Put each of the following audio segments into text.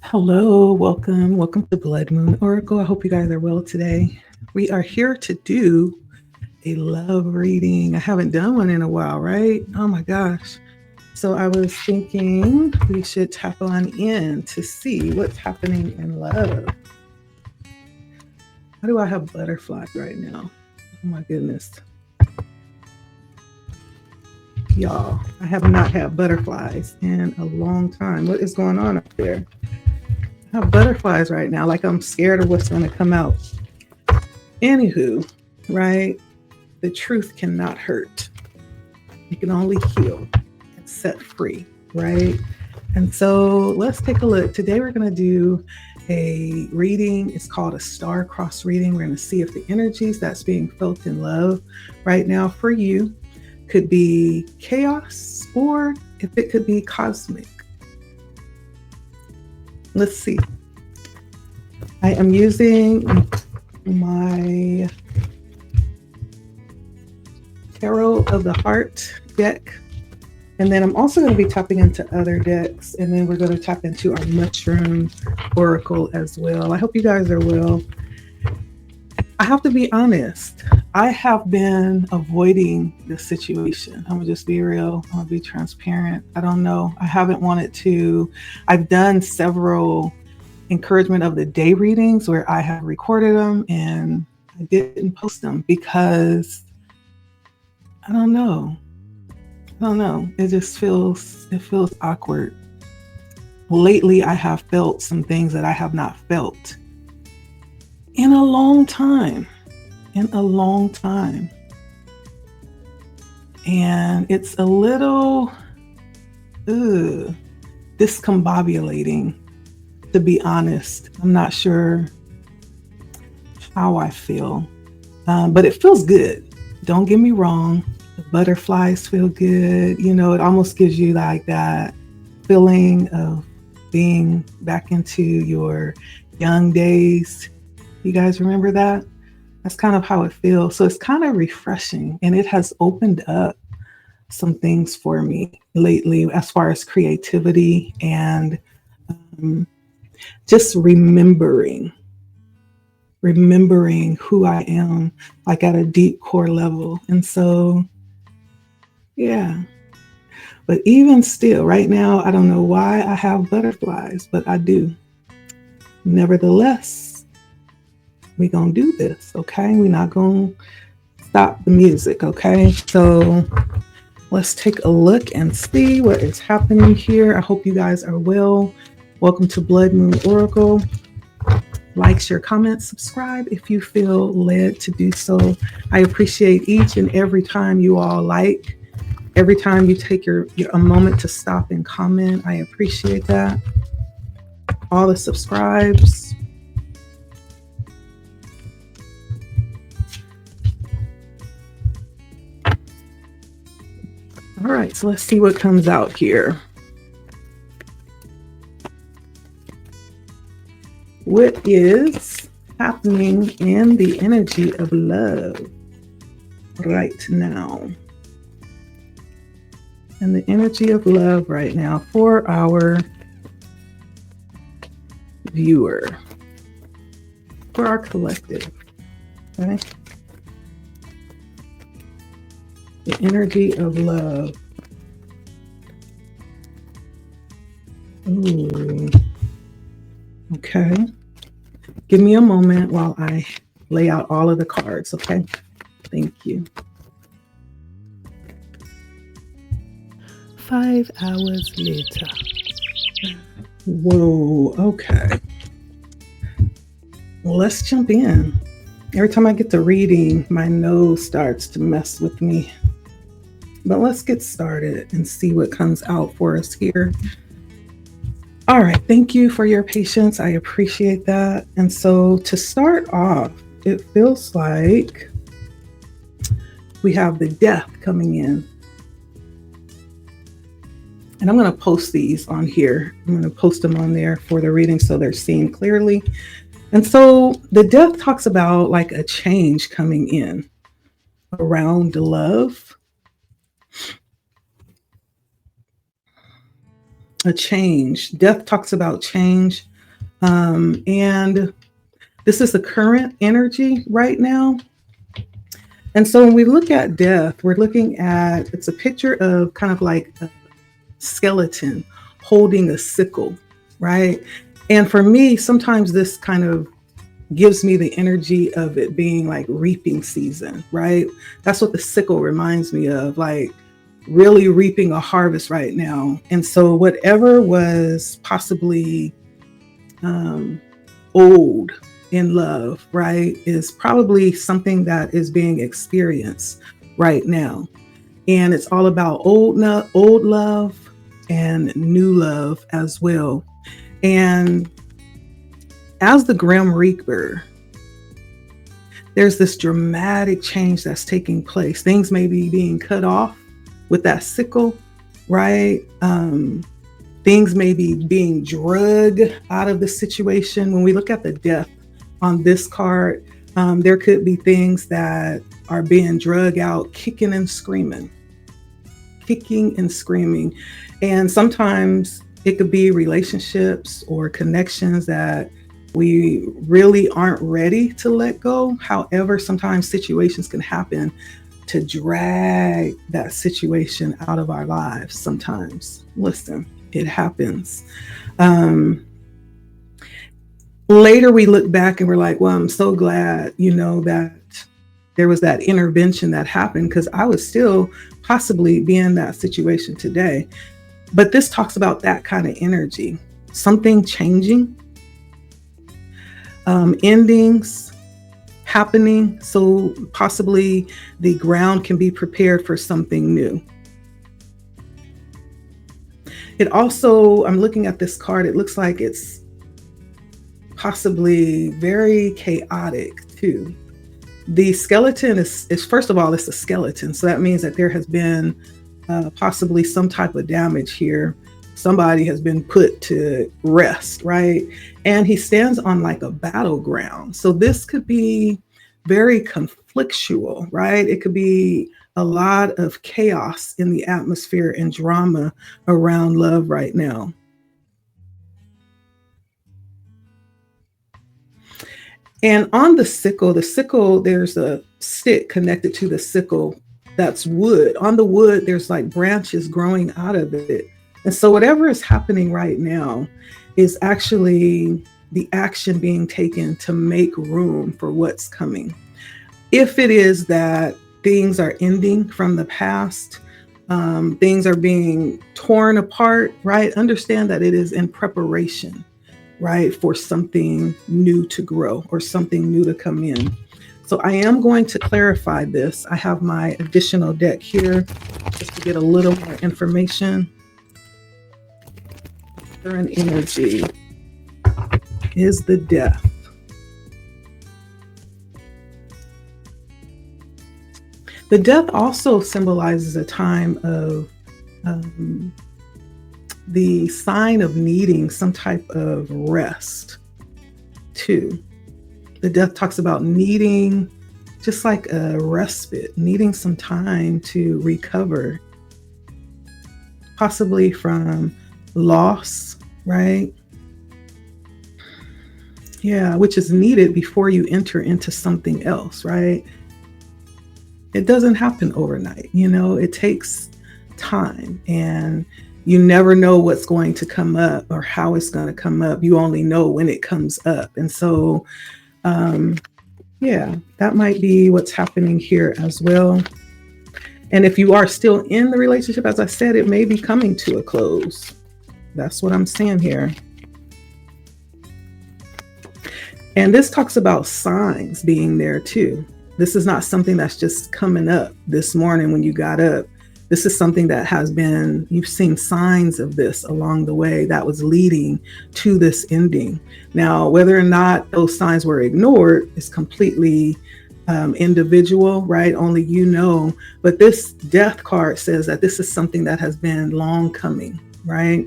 Hello, welcome to Blood Moon Oracle. I hope you guys are well today. We are here to do a love reading. I haven't done one in a while, right? Oh my gosh. So I was thinking we should tap on in to see what's happening in love. Why do I have butterflies right now? Oh my goodness. Y'all, I have not had butterflies in a long time. What is going on up there? I have butterflies right now, like I'm scared of what's going to come out. Anywho, right? The truth cannot hurt. You can only heal and set free, right? And so let's take a look. Today we're going to do a reading. It's called a star cross reading. We're going to see if the energies that's being felt in love right now for you could be chaos or if it could be cosmic. Let's see. I am using my Tarot of the Heart deck. And then I'm also going to be tapping into other decks. And then we're going to tap into our Mushroom Oracle as well. I hope you guys are well. I have to be honest. I have been avoiding this situation. I'm going to just be real. I'm going to be transparent. I don't know. I haven't wanted to. I've done several encouragement of the day readings where I have recorded them and I didn't post them because I don't know. It just feels awkward. Lately, I have felt some things that I have not felt in a long time. And it's a little discombobulating, to be honest. I'm not sure how I feel, but it feels good. Don't get me wrong. The butterflies feel good. You know, it almost gives you like that feeling of being back into your young days. You guys remember that? That's kind of how it feels. So it's kind of refreshing, and it has opened up some things for me lately as far as creativity and just remembering who I am, like at a deep core level. And so, yeah. But even still, right now, I don't know why I have butterflies, but I do. Nevertheless, we're going to do this, okay? We're not going to stop the music, okay? So let's take a look and see what is happening here. I hope you guys are well. Welcome to Blood Moon Oracle. Like, share, comment, subscribe if you feel led to do so. I appreciate each and every time you all like, every time you take a moment to stop and comment. I appreciate that. All the subscribes. All right, so let's see what comes out here. What is happening in the energy of love right now? And the energy of love right now for our viewer, for our collective. Okay? The energy of love. Ooh. Okay. Give me a moment while I lay out all of the cards, okay? Thank you. 5 hours later. Whoa, okay. Well, let's jump in. Every time I get to reading, my nose starts to mess with me. But let's get started and see what comes out for us here. All right, thank you for your patience. I appreciate that. And so to start off, it feels like we have the death coming in. And I'm going to post these on here. I'm going to post them on there for the reading so they're seen clearly. And so the death talks about like a change coming in around love. A change. Death talks about change And this is the current energy right now. And so when we look at death, we're looking at, it's a picture of kind of like a skeleton holding a sickle, right? And for me, sometimes this kind of gives me the energy of it being like reaping season, right? That's what the sickle reminds me of, like really reaping a harvest right now. And so whatever was possibly um, old in love, right, is probably something that is being experienced right now. And it's all about old love and new love as well. And as the Grim Reaper, there's this dramatic change that's taking place. Things may be being cut off with that sickle, right? Things may be being drugged out of the situation. When we look at the death on this card, there could be things that are being drugged out, kicking and screaming. And sometimes it could be relationships or connections that we really aren't ready to let go. However, sometimes situations can happen to drag that situation out of our lives sometimes. Listen, it happens. Later we look back and we're like, well, I'm so glad, that there was that intervention that happened, because I would still possibly be in that situation today. But this talks about that kind of energy, something changing, endings happening. So possibly the ground can be prepared for something new. It also, I'm looking at this card, it looks like it's possibly very chaotic too. The skeleton is first of all, it's a skeleton. So that means that there has been possibly some type of damage here. Somebody has been put to rest, right? And he stands on like a battleground. So this could be very conflictual, right? It could be a lot of chaos in the atmosphere and drama around love right now. And on the sickle, there's a stick connected to the sickle that's wood. On the wood, there's like branches growing out of it. And so whatever is happening right now is actually the action being taken to make room for what's coming. If it is that things are ending from the past, things are being torn apart, right? Understand that it is in preparation, right, for something new to grow or something new to come in. So I am going to clarify this. I have my additional deck here just to get a little more information. Current energy is the death. The death also symbolizes a time of the sign of needing some type of rest too. The death talks about needing just like a respite, needing some time to recover, possibly from loss, right? Yeah, which is needed before you enter into something else, right? It doesn't happen overnight, it takes time, and you never know what's going to come up or how it's going to come up. You only know when it comes up. And so, yeah, that might be what's happening here as well. And if you are still in the relationship, as I said, it may be coming to a close. That's what I'm seeing here. And this talks about signs being there too. This is not something that's just coming up this morning when you got up. This is something that has been, you've seen signs of this along the way that was leading to this ending. Now, whether or not those signs were ignored is completely individual, right? Only you know. But this death card says that this is something that has been long coming, right?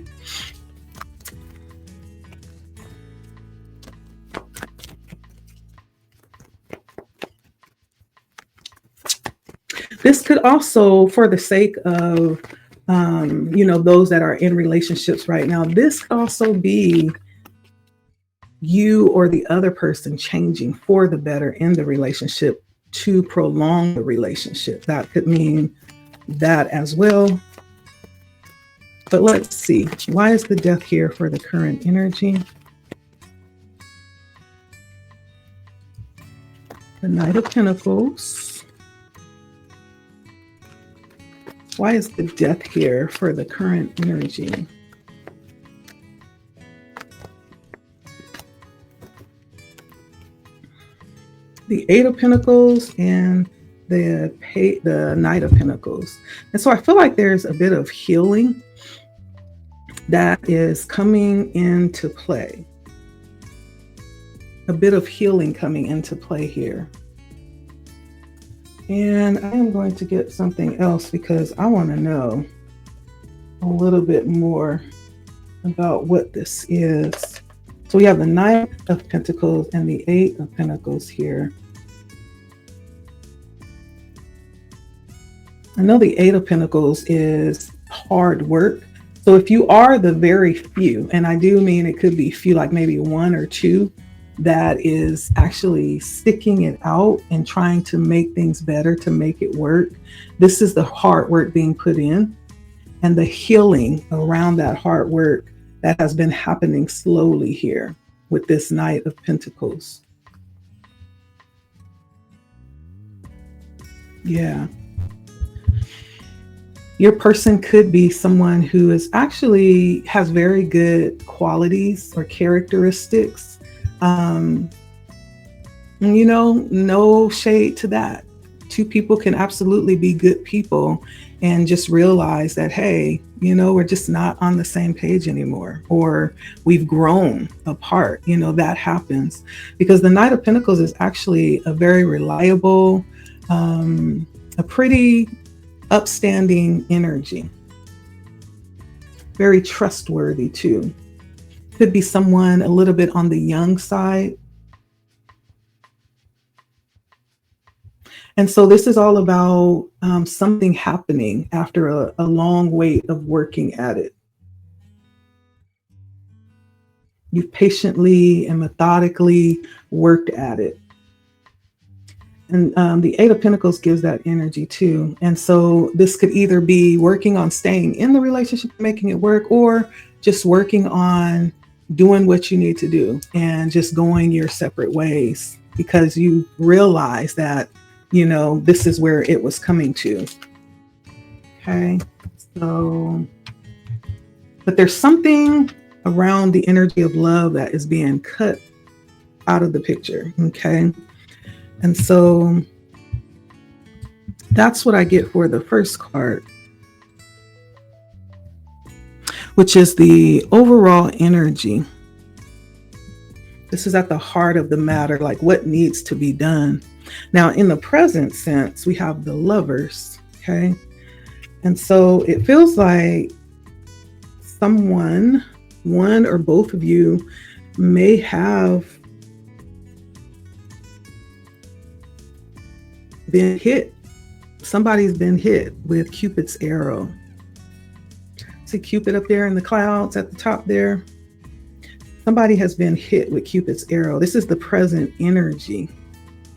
This could also, for the sake of, those that are in relationships right now, this could also be you or the other person changing for the better in the relationship to prolong the relationship. That could mean that as well. But let's see. Why is the death here for the current energy? The Knight of Pentacles. Why is the death here for the current energy? The Eight of Pentacles and the Knight of Pentacles. And so I feel like there's a bit of healing that is coming into play. A bit of healing coming into play here. And I am going to get something else because I want to know a little bit more about what this is. So we have the Knight of Pentacles and the Eight of Pentacles here. I know the Eight of Pentacles is hard work. So if you are the very few, and I do mean it could be few, like maybe one or two, that is actually sticking it out and trying to make things better, to make it work. This is the hard work being put in and the healing around that hard work that has been happening slowly here with this Knight of Pentacles. Yeah. Your person could be someone who is actually has very good qualities or characteristics. No shade to that. Two people can absolutely be good people and just realize that, hey, we're just not on the same page anymore, or we've grown apart. That happens because the Knight of Pentacles is actually a very reliable, a pretty upstanding energy. Very trustworthy too. Could be someone a little bit on the young side. And so this is all about something happening after a long wait of working at it. You've patiently and methodically worked at it. And the Eight of Pentacles gives that energy too. And so this could either be working on staying in the relationship, making it work, or just working on doing what you need to do and just going your separate ways because you realize that, this is where it was coming to. Okay. So, but there's something around the energy of love that is being cut out of the picture. Okay. And so that's what I get for the first card, which is the overall energy. This is at the heart of the matter, like what needs to be done. Now, in the present sense, we have the Lovers, okay? And so it feels like someone, one or both of you, may have been hit. Somebody's been hit with Cupid's arrow. See Cupid up there in the clouds at the top there? Somebody has been hit with Cupid's arrow. This is the present energy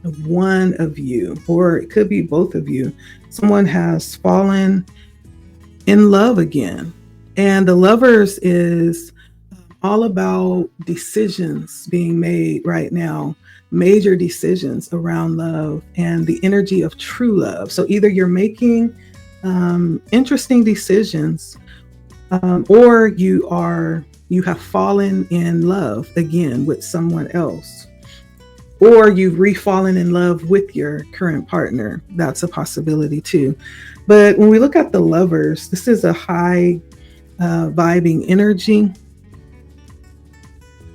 of one of you, or it could be both of you. Someone has fallen in love again. And the Lovers is all about decisions being made right now, major decisions around love and the energy of true love. So either you're making interesting decisions, or you have fallen in love again with someone else, or you've refallen in love with your current partner. That's a possibility too. But when we look at the Lovers, this is a high vibing energy.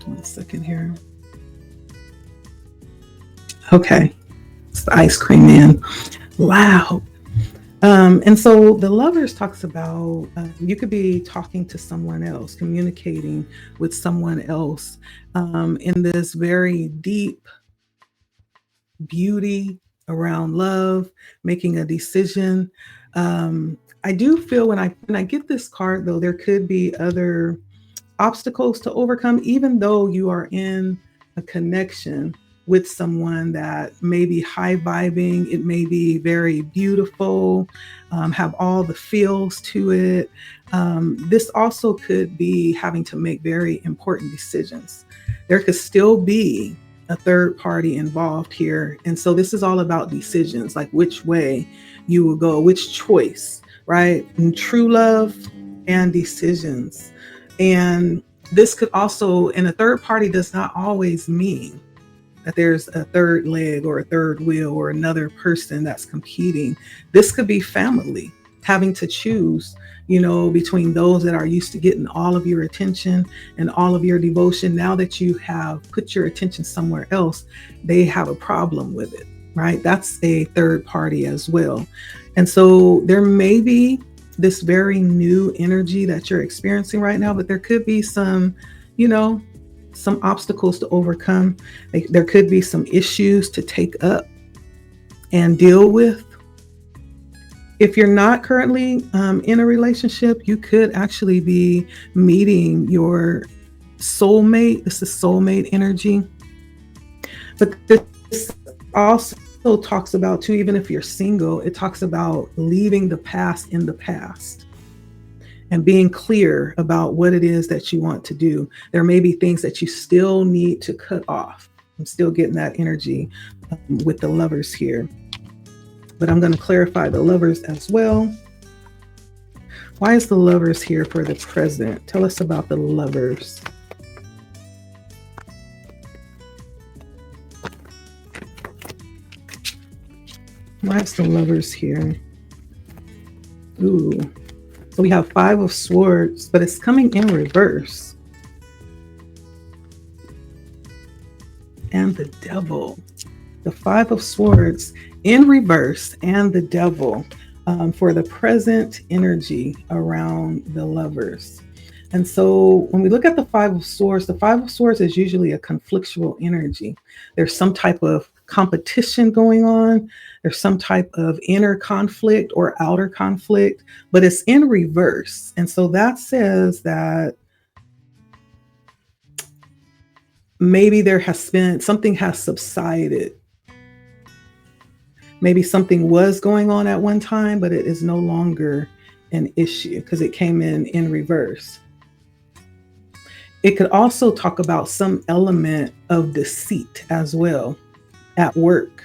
1 second here. Okay, it's the ice cream man. Loud. And so the Lovers talks about you could be talking to someone else, communicating with someone else in this very deep beauty around love, making a decision. I do feel when I get this card, though, there could be other obstacles to overcome, even though you are in a connection with someone that may be high vibing, it may be very beautiful, have all the feels to it. This also could be having to make very important decisions. There could still be a third party involved here. And so this is all about decisions, like which way you will go, which choice, right? And true love and decisions. And this could also, and a third party does not always mean that there's a third leg or a third wheel or another person that's competing. This could be family having to choose, between those that are used to getting all of your attention and all of your devotion. Now that you have put your attention somewhere else, they have a problem with it, right? That's a third party as well. And so there may be this very new energy that you're experiencing right now, but there could be you know, some obstacles to overcome. There could be some issues to take up and deal with. If you're not currently in a relationship, you could actually be meeting your soulmate. This is soulmate energy. But this also talks about, too, even if you're single, it talks about leaving the past in the past and being clear about what it is that you want to do. There may be things that you still need to cut off. I'm still getting that energy with the lovers here. But I'm going to clarify the lovers as well. Why is the lovers here for the present? Tell us about the lovers. Why is the lovers here? Ooh. So we have 5 of Swords, but it's coming in reverse. And the Devil. The 5 of Swords in reverse and the Devil for the present energy around the lovers. And so when we look at the 5 of Swords, the 5 of Swords is usually a conflictual energy. There's some type of competition going on. There's some type of inner conflict or outer conflict, but it's in reverse. And so that says that maybe there has been something has subsided. Maybe something was going on at one time, but it is no longer an issue because it came in reverse. It could also talk about some element of deceit as well at work.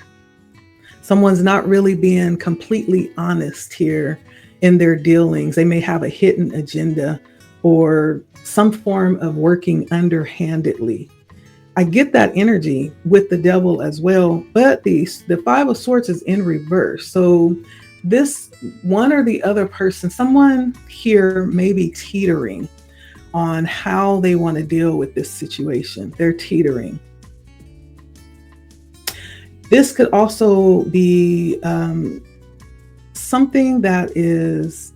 Someone's not really being completely honest here in their dealings. They may have a hidden agenda or some form of working underhandedly. I get that energy with the Devil as well, but the 5 of Swords is in reverse. So this one or the other person, someone here may be teetering on how they want to deal with this situation. They're teetering. This could also be something that is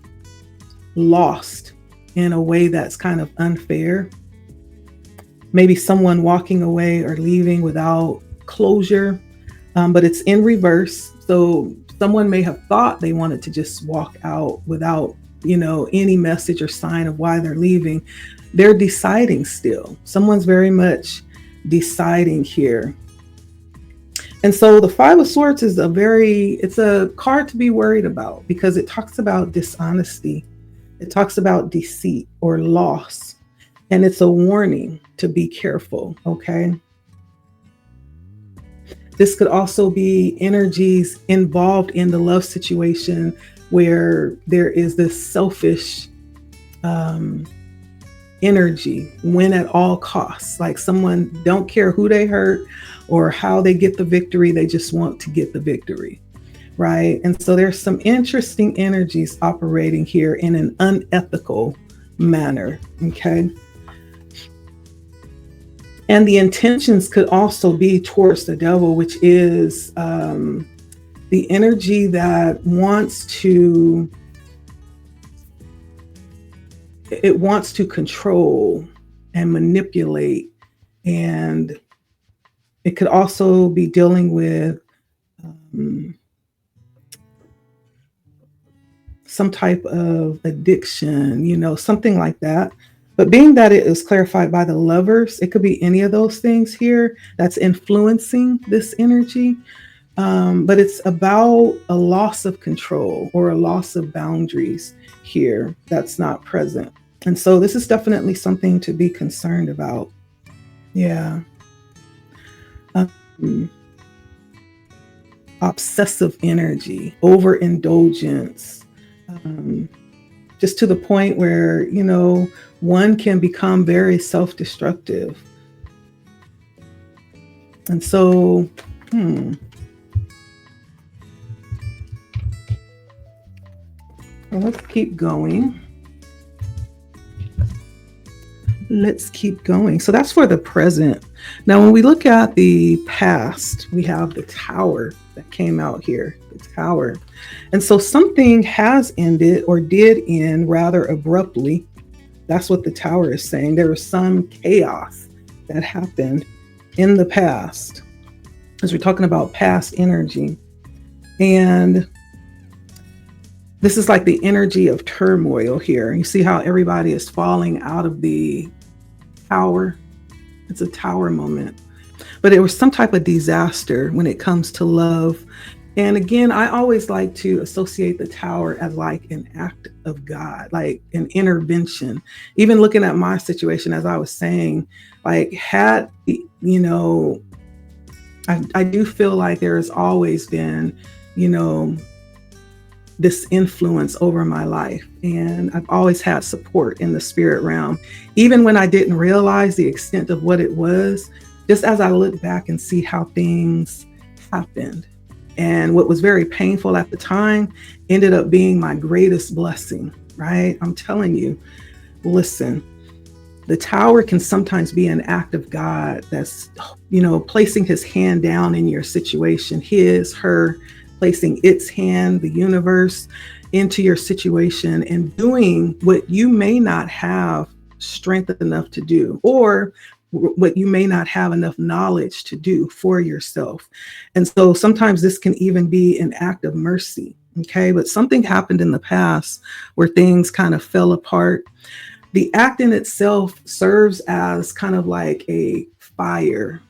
lost in a way that's kind of unfair. Maybe someone walking away or leaving without closure, but it's in reverse. So someone may have thought they wanted to just walk out without, any message or sign of why they're leaving. They're deciding still. Someone's very much deciding here. And so the 5 of Swords is it's a card to be worried about because it talks about dishonesty. It talks about deceit or loss. And it's a warning to be careful, okay? This could also be energies involved in the love situation where there is this selfish energy, win at all costs. Like someone don't care who they hurt or how they get the victory. They just want to get the victory, right? And so there's some interesting energies operating here in an unethical manner, okay? And the intentions could also be towards the Devil, which is the energy that wants to control and manipulate. And it could also be dealing with some type of addiction, something like that. But being that it is clarified by the lovers, it could be any of those things here that's influencing this energy. But it's about a loss of control or a loss of boundaries here that's not present. And so this is definitely something to be concerned about. Yeah. Um, Obsessive energy, overindulgence, um, just to the point where, one can become very self destructive. And so, well, let's keep going. Let's keep going. So that's for the present. Now, when we look at the past, we have the Tower that came out here, the Tower. And so something has ended or did end rather abruptly. That's what the Tower is saying. There was some chaos that happened in the past, as we're talking about past energy. And this is like the energy of turmoil here. You see how everybody is falling out of the Tower. It's a Tower moment. But it was some type of disaster when it comes to love. And again, I always like to associate the Tower as like an act of God, like an intervention. Even looking at my situation, as I was saying, like I do feel like there has always been, this influence over my life. And I've always had support in the spirit realm, even when I didn't realize the extent of what it was, just as I look back and see how things happened. And what was very painful at the time ended up being my greatest blessing, right? I'm telling you, listen, the Tower can sometimes be an act of God that's, placing his hand down in your situation, his, her, placing its hand, the universe, into your situation and doing what you may not have strength enough to do, or what you may not have enough knowledge to do for yourself. And so sometimes this can even be an act of mercy. Okay. But something happened in the past where things kind of fell apart. The act in itself serves as kind of like a fire.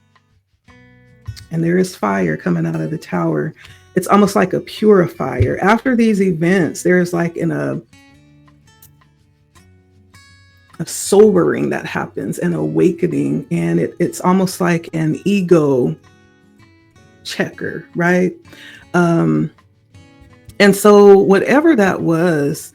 And there is fire coming out of the Tower. It's almost like a purifier. After these events, there's like a sobering that happens, an awakening, and it's almost like an ego checker, right? And so whatever that was,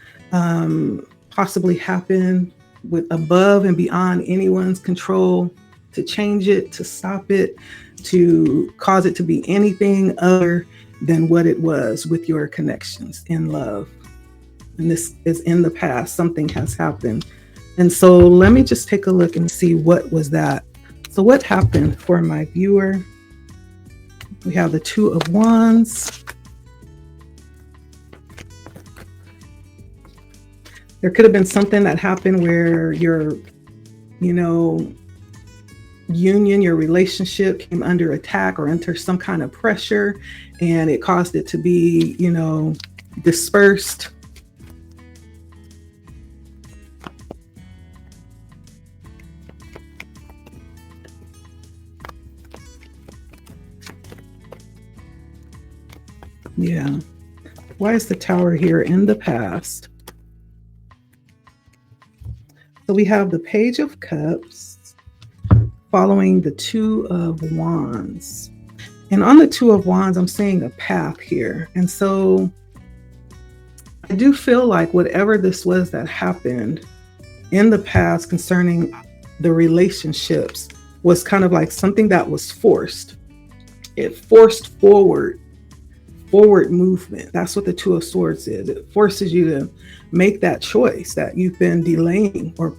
possibly happened with above and beyond anyone's control to change it, to stop it, to cause it to be anything other than what it was with your connections in love. And this is in the past. Something has happened. And so let me just take a look and see what was that. So what happened for my viewer? We have the Two of Wands. There could have been something that happened where your, union, your relationship came under attack or under some kind of pressure, and it caused it to be, dispersed. Yeah. Why is the Tower here in the past? So we have the Page of Cups following the Two of Wands. And on the Two of Wands, I'm seeing a path here. And so I do feel like whatever this was that happened in the past concerning the relationships was kind of like something that was forced. It forced forward movement. That's what the Two of Swords is. It forces you to make that choice that you've been delaying or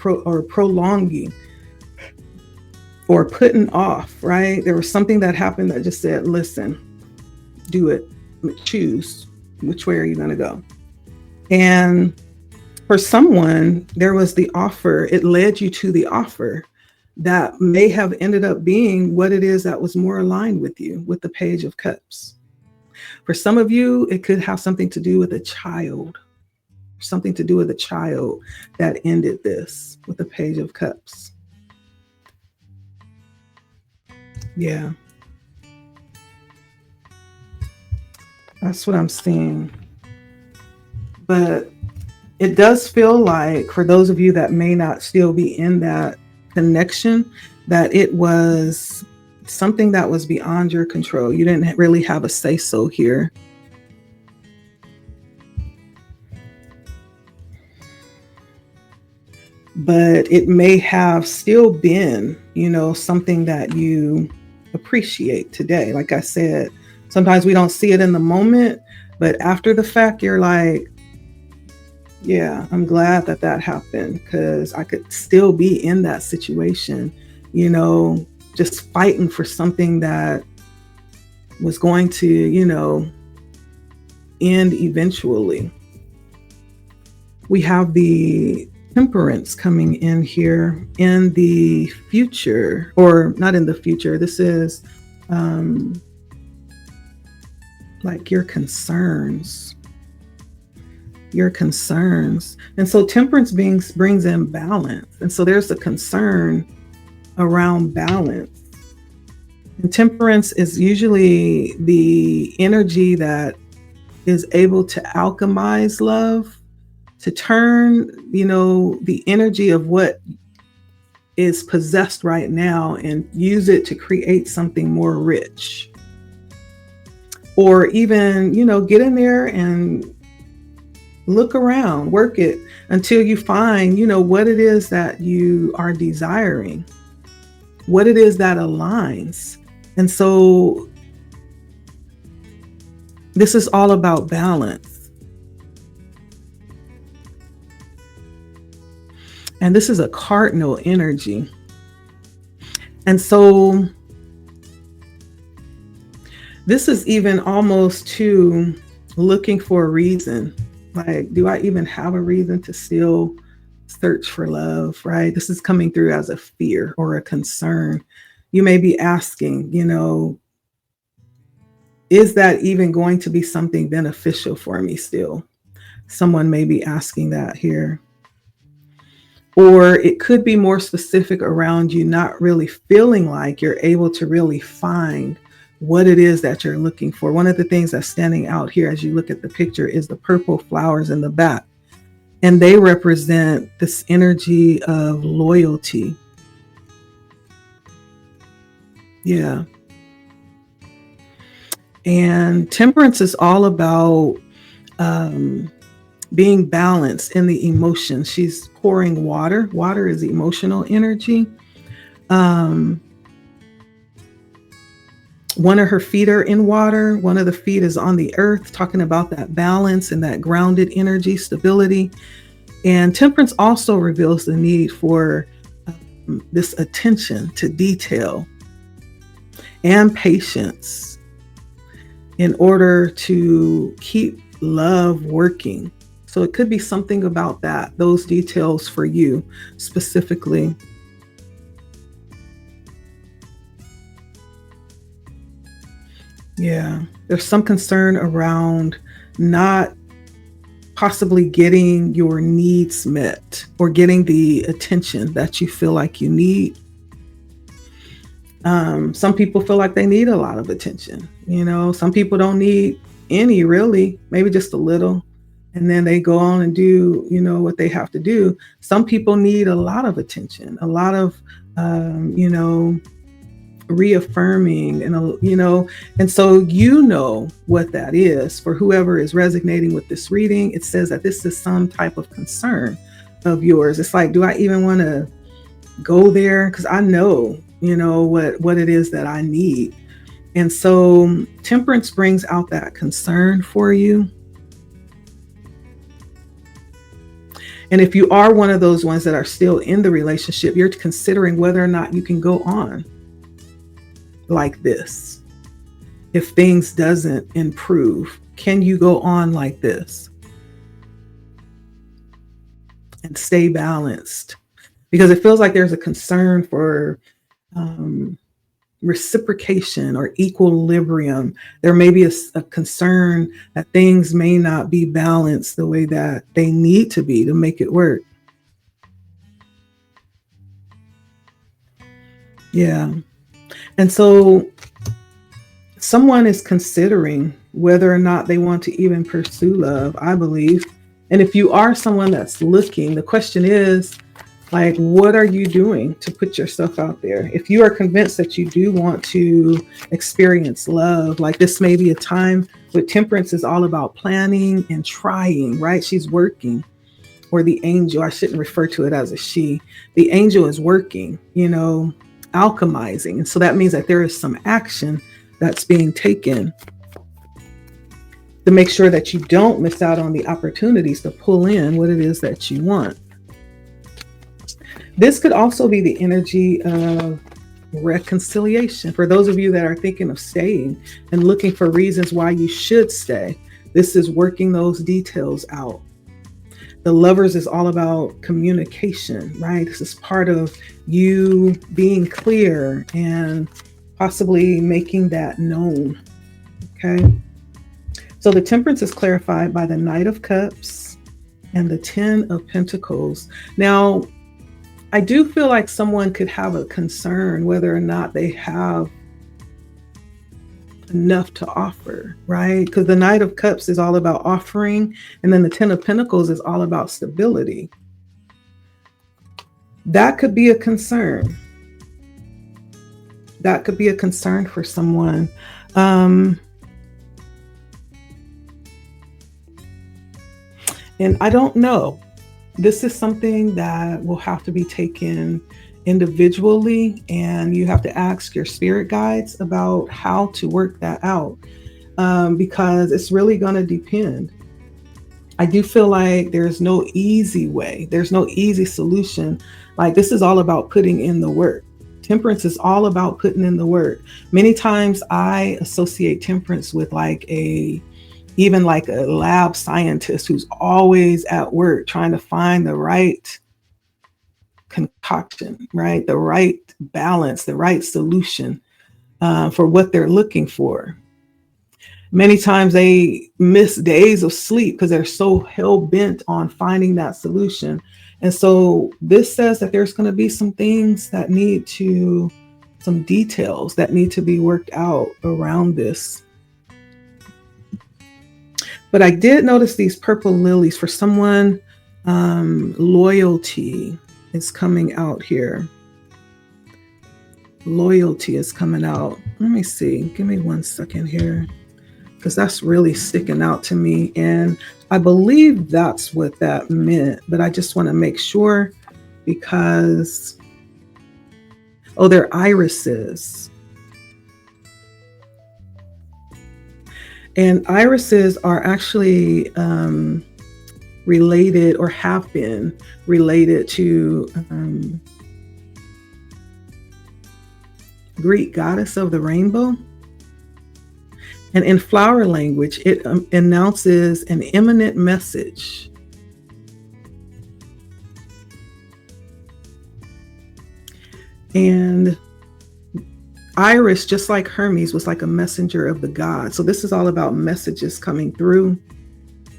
prolonging or putting off, right? There was something that happened that just said, listen, do it, choose which way are you going to go. And for someone, there was the offer. It led you to the offer that may have ended up being what it is that was more aligned with you, with the Page of Cups. For some of you, it could have something to do with a child. something to do with a child that ended this with the Page of Cups. Yeah, that's what I'm seeing. But it does feel like, for those of you that may not still be in that connection, that it was something that was beyond your control. You didn't really have a say so here. But it may have still been, something that you appreciate today. Like I said, sometimes we don't see it in the moment, but after the fact, you're like, yeah, I'm glad that that happened because I could still be in that situation, you know, just fighting for something that was going to, end eventually. We have the Temperance coming in here in the future, or not in the future. This is like your concerns. Your concerns. And so Temperance brings in balance. And so there's a concern around balance. And Temperance is usually the energy that is able to alchemize love, to turn, the energy of what is possessed right now and use it to create something more rich. Or even, get in there and look around, work it until you find, what it is that you are desiring, what it is that aligns. And so this is all about balance. And this is a cardinal energy. And so this is even almost to looking for a reason. Like, do I even have a reason to still search for love, right? This is coming through as a fear or a concern. You may be asking, is that even going to be something beneficial for me still? Someone may be asking that here. Or it could be more specific around you not really feeling like you're able to really find what it is that you're looking for. One of the things that's standing out here as you look at the picture is the purple flowers in the back. And they represent this energy of loyalty. Yeah. And Temperance is all about being balanced in the emotions. She's pouring water. Water is emotional energy. One of her feet are in water. One of the feet is on the earth, talking about that balance and that grounded energy, stability. And Temperance also reveals the need for this attention to detail and patience in order to keep love working. So it could be something about that, those details for you specifically. Yeah, there's some concern around not possibly getting your needs met or getting the attention that you feel like you need. Some people feel like they need a lot of attention. Some people don't need any, really, maybe just a little. And then they go on and do, what they have to do. Some people need a lot of attention, a lot of, reaffirming, and so what that is. For whoever is resonating with this reading, it says that this is some type of concern of yours. It's like, do I even want to go there? Because I know, what it is that I need. And so Temperance brings out that concern for you. And if you are one of those ones that are still in the relationship, you're considering whether or not you can go on like this. If things doesn't improve, can you go on like this and stay balanced? Because it feels like there's a concern for reciprocation or equilibrium. There may be a concern that things may not be balanced the way that they need to be to make it work. Yeah. And so someone is considering whether or not they want to even pursue love, I believe. And if you are someone that's looking, the question is, like, what are you doing to put yourself out there? If you are convinced that you do want to experience love, like this may be a time with Temperance is all about planning and trying, right? She's working. Or the angel, I shouldn't refer to it as a she. The angel is working, alchemizing. And so that means that there is some action that's being taken to make sure that you don't miss out on the opportunities to pull in what it is that you want. This could also be the energy of reconciliation. For those of you that are thinking of staying and looking for reasons why you should stay, this is working those details out. The Lovers is all about communication, right? This is part of you being clear and possibly making that known, okay? So the Temperance is clarified by the Knight of Cups and the Ten of Pentacles. Now, I do feel like someone could have a concern whether or not they have enough to offer, right? Because the Knight of Cups is all about offering, and then the Ten of Pentacles is all about stability. That could be a concern. That could be a concern for someone. And I don't know. This is something that will have to be taken individually, and you have to ask your spirit guides about how to work that out, because it's really going to depend. I do feel like there's no easy way. There's no easy solution. Like, this is all about putting in the work. Temperance is all about putting in the work. Many times I associate Temperance with even like a lab scientist who's always at work trying to find the right concoction, right? The right balance, the right solution for what they're looking for. Many times they miss days of sleep because they're so hell-bent on finding that solution. And so this says that there's going to be some things that some details that need to be worked out around this. But I did notice these purple lilies for someone. Loyalty is coming out here. Loyalty is coming out. Let me see. Give me 1 second here, because that's really sticking out to me. And I believe that's what that meant, but I just want to make sure because, they're irises. And irises are actually related, or have been related to Greek goddess of the rainbow. And in flower language, it announces an imminent message. And Iris, just like Hermes, was like a messenger of the gods. So this is all about messages coming through.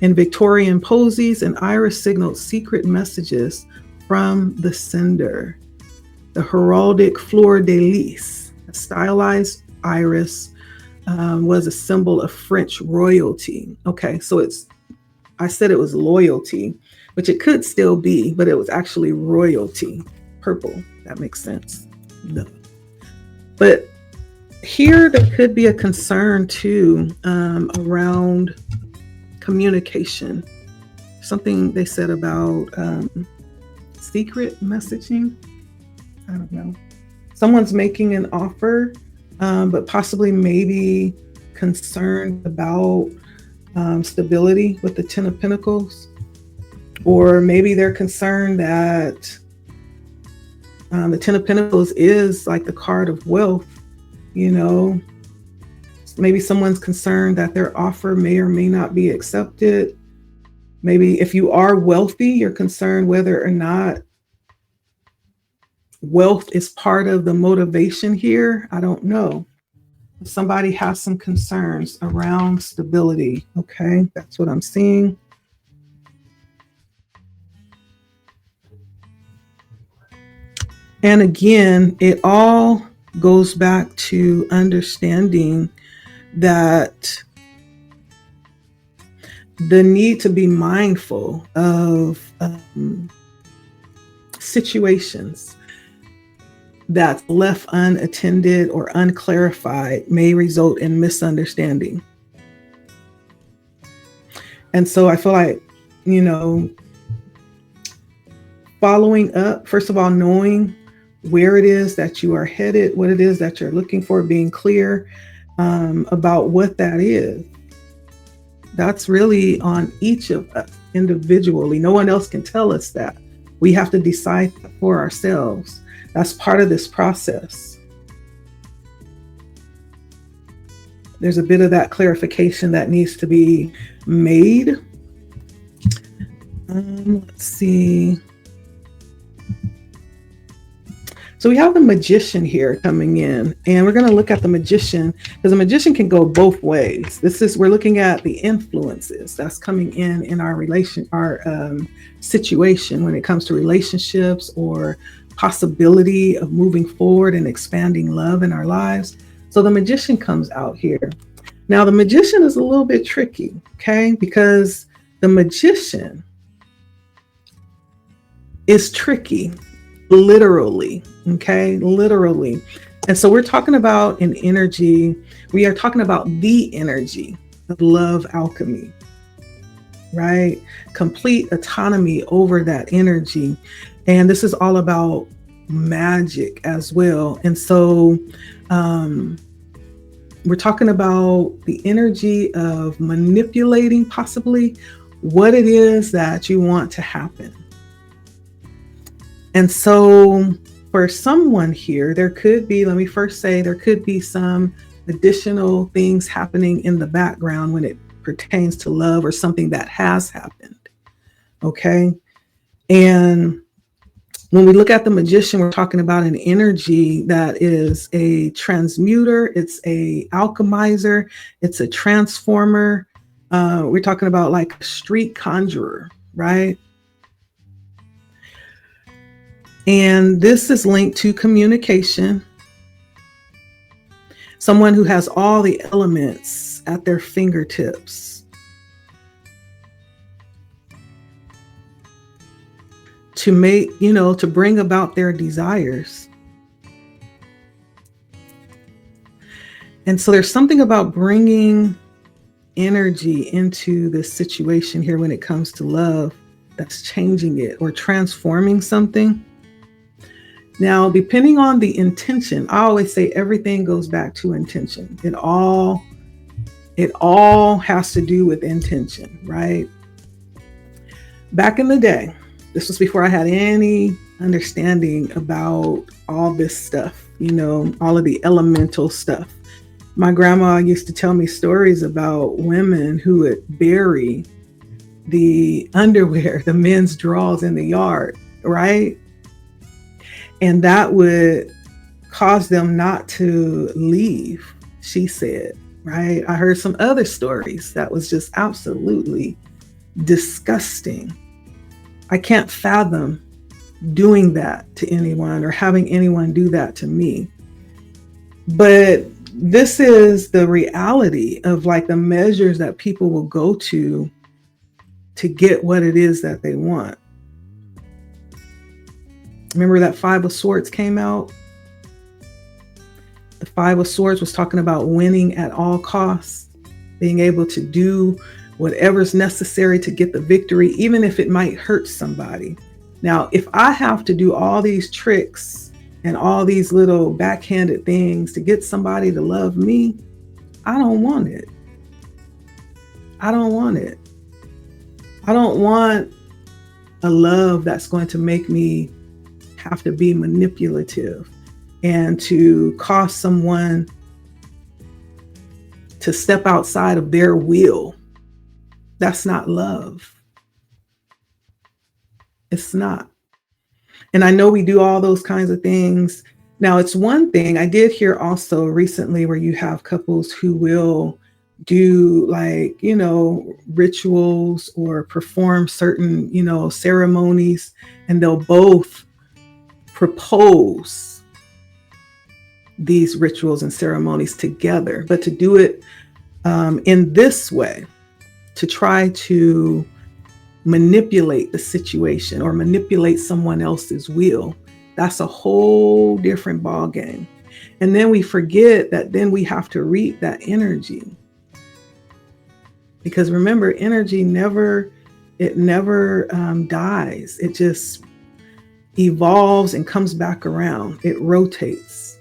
In Victorian posies, an iris signaled secret messages from the sender. The heraldic fleur de lis, a stylized iris, was a symbol of French royalty. Okay, so I said it was loyalty, which it could still be, but it was actually royalty. Purple, that makes sense. No. But here there could be a concern too around communication. Something they said about secret messaging. I don't know. Someone's making an offer, but possibly maybe concerned about stability with the Ten of Pentacles. Or maybe they're concerned that the Ten of Pentacles is like the card of wealth, Maybe someone's concerned that their offer may or may not be accepted. Maybe if you are wealthy, you're concerned whether or not wealth is part of the motivation here. I don't know. Somebody has some concerns around stability. Okay, that's what I'm seeing. And again, it all goes back to understanding that the need to be mindful of situations that's left unattended or unclarified may result in misunderstanding. And so I feel like, you know, following up, first of all, knowing where it is that you are headed, what it is that you're looking for, being clear about what that is. That's really on each of us individually. No one else can tell us that. We have to decide for ourselves. That's part of this process. There's a bit of that clarification that needs to be made. Let's see. So we have the magician here coming in, and we're going to look at the magician because the magician can go both ways. We're looking at the influences that's coming in our situation when it comes to relationships or possibility of moving forward and expanding love in our lives. So the magician comes out here. Now the magician is a little bit tricky, okay? Because the magician is tricky. Literally, okay, literally. And so we're talking about an energy, we are talking about the energy of love alchemy, right? Complete autonomy over that energy. And this is all about magic as well. And so we're talking about the energy of manipulating possibly what it is that you want to happen. And so for someone here, there could be, let me first say, there could be some additional things happening in the background when it pertains to love or something that has happened. Okay. And when we look at the magician, we're talking about an energy that is a transmuter, it's a alchemizer, it's a transformer. We're talking about like a street conjurer, right? And this is linked to communication. Someone who has all the elements at their fingertips to make, to bring about their desires. And so there's something about bringing energy into this situation here when it comes to love that's changing it or transforming something. Now, depending on the intention, I always say everything goes back to intention. It all has to do with intention, right? Back in the day, this was before I had any understanding about all this stuff, all of the elemental stuff. My grandma used to tell me stories about women who would bury the underwear, the men's drawers in the yard, right? And that would cause them not to leave, she said, right? I heard some other stories that was just absolutely disgusting. I can't fathom doing that to anyone or having anyone do that to me. But this is the reality of like the measures that people will go to get what it is that they want. Remember that Five of Swords came out? The Five of Swords was talking about winning at all costs, being able to do whatever's necessary to get the victory, even if it might hurt somebody. Now, if I have to do all these tricks and all these little backhanded things to get somebody to love me, I don't want it. I don't want it. I don't want a love that's going to make me have to be manipulative and to cause someone to step outside of their will. That's not love. It's not. And I know we do all those kinds of things. Now, it's one thing I did hear also recently where you have couples who will do, like, rituals or perform certain, ceremonies, and they'll both propose these rituals and ceremonies together, but to do it in this way, to try to manipulate the situation or manipulate someone else's will. That's a whole different ball game. And then we forget that then we have to reap that energy. Because remember, energy never dies. It just evolves and comes back around. It rotates.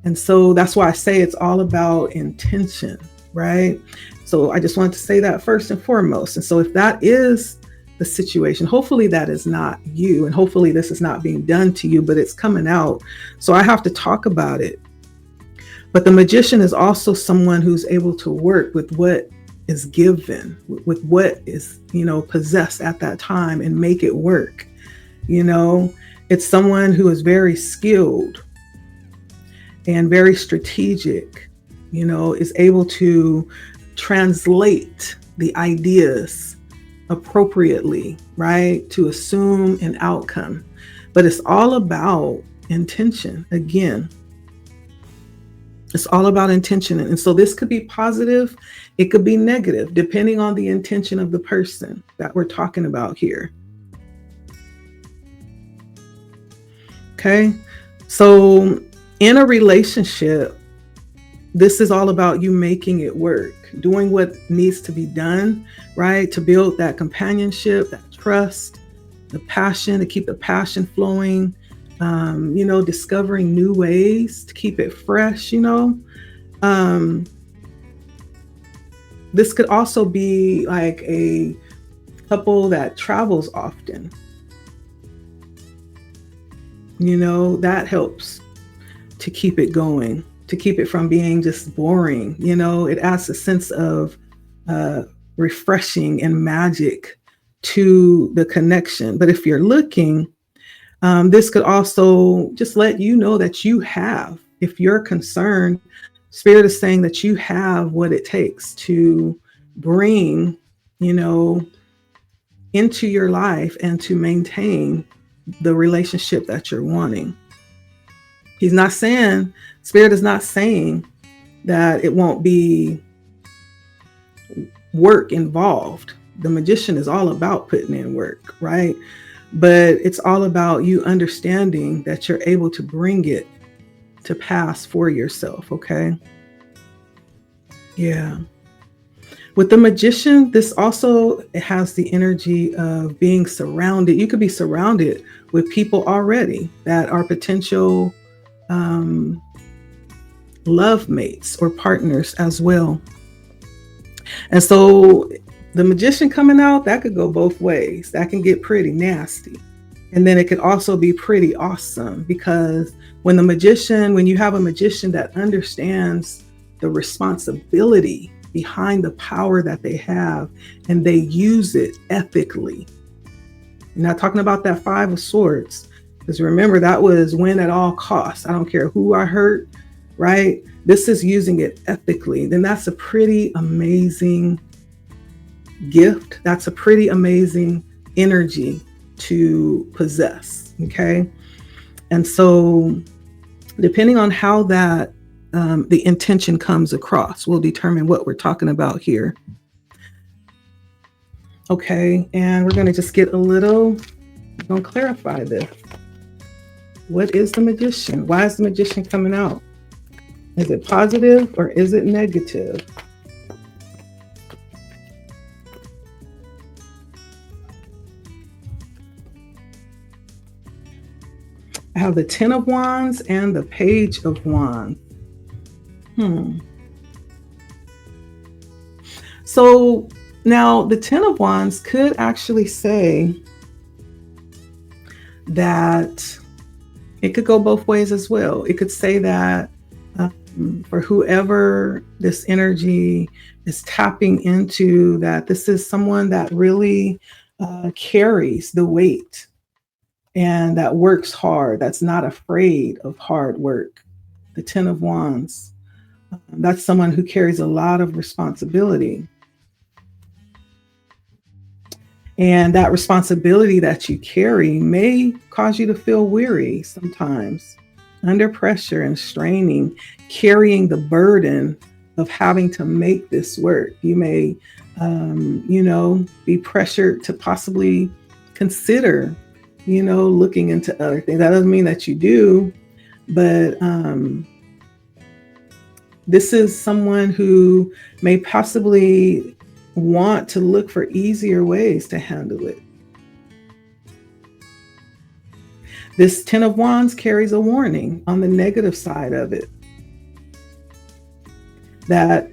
And so that's why I say it's all about intention, right? So I just wanted to say that first and foremost. And so if that is the situation, hopefully that is not you, and hopefully this is not being done to you, but it's coming out. So I have to talk about it. But the magician is also someone who's able to work with what is given, with what is, possessed at that time, and make it work. It's someone who is very skilled and very strategic, is able to translate the ideas appropriately, right, to assume an outcome. But it's all about intention. Again, it's all about intention. And so this could be positive, it could be negative, depending on the intention of the person that we're talking about here. Okay, so in a relationship, this is all about you making it work, doing what needs to be done, right, to build that companionship, that trust, the passion, to keep the passion flowing, discovering new ways to keep it fresh. This could also be like a couple that travels often. That helps to keep it going, to keep it from being just boring. It adds a sense of refreshing and magic to the connection. But if you're looking, this could also just let you know that you have, if you're concerned, Spirit is saying that you have what it takes to bring, into your life and to maintain the relationship that you're wanting. He's not saying, Spirit is not saying that it won't be work involved. The magician is all about putting in work, right? But it's all about you understanding that you're able to bring it to pass for yourself, okay? Yeah. With the magician, this also has the energy of being surrounded. You could be surrounded with people already that are potential love mates or partners as well. And so the magician coming out, that could go both ways. That can get pretty nasty. And then it could also be pretty awesome, because when you have a magician that understands the responsibility behind the power that they have, and they use it ethically. I'm not talking about that 5 of Swords, because remember, that was win at all costs. I don't care who I hurt, right? This is using it ethically. Then that's a pretty amazing gift. That's a pretty amazing energy to possess, okay? And so depending on how that the intention comes across will determine what we're talking about here. Okay, and we're going to just get we're going to clarify this. What is the magician? Why is the magician coming out? Is it positive or is it negative? I have the 10 of Wands and the Page of Wands. So now the 10 of Wands could actually say that it could go both ways as well. It could say that for whoever this energy is tapping into, that this is someone that really carries the weight and that works hard, that's not afraid of hard work. The Ten of Wands, that's someone who carries a lot of responsibility. And that responsibility that you carry may cause you to feel weary sometimes, under pressure and straining, carrying the burden of having to make this work. You may, be pressured to possibly consider, looking into other things. That doesn't mean that you do, but this is someone who may possibly want to look for easier ways to handle it. This Ten of Wands carries a warning on the negative side of it. That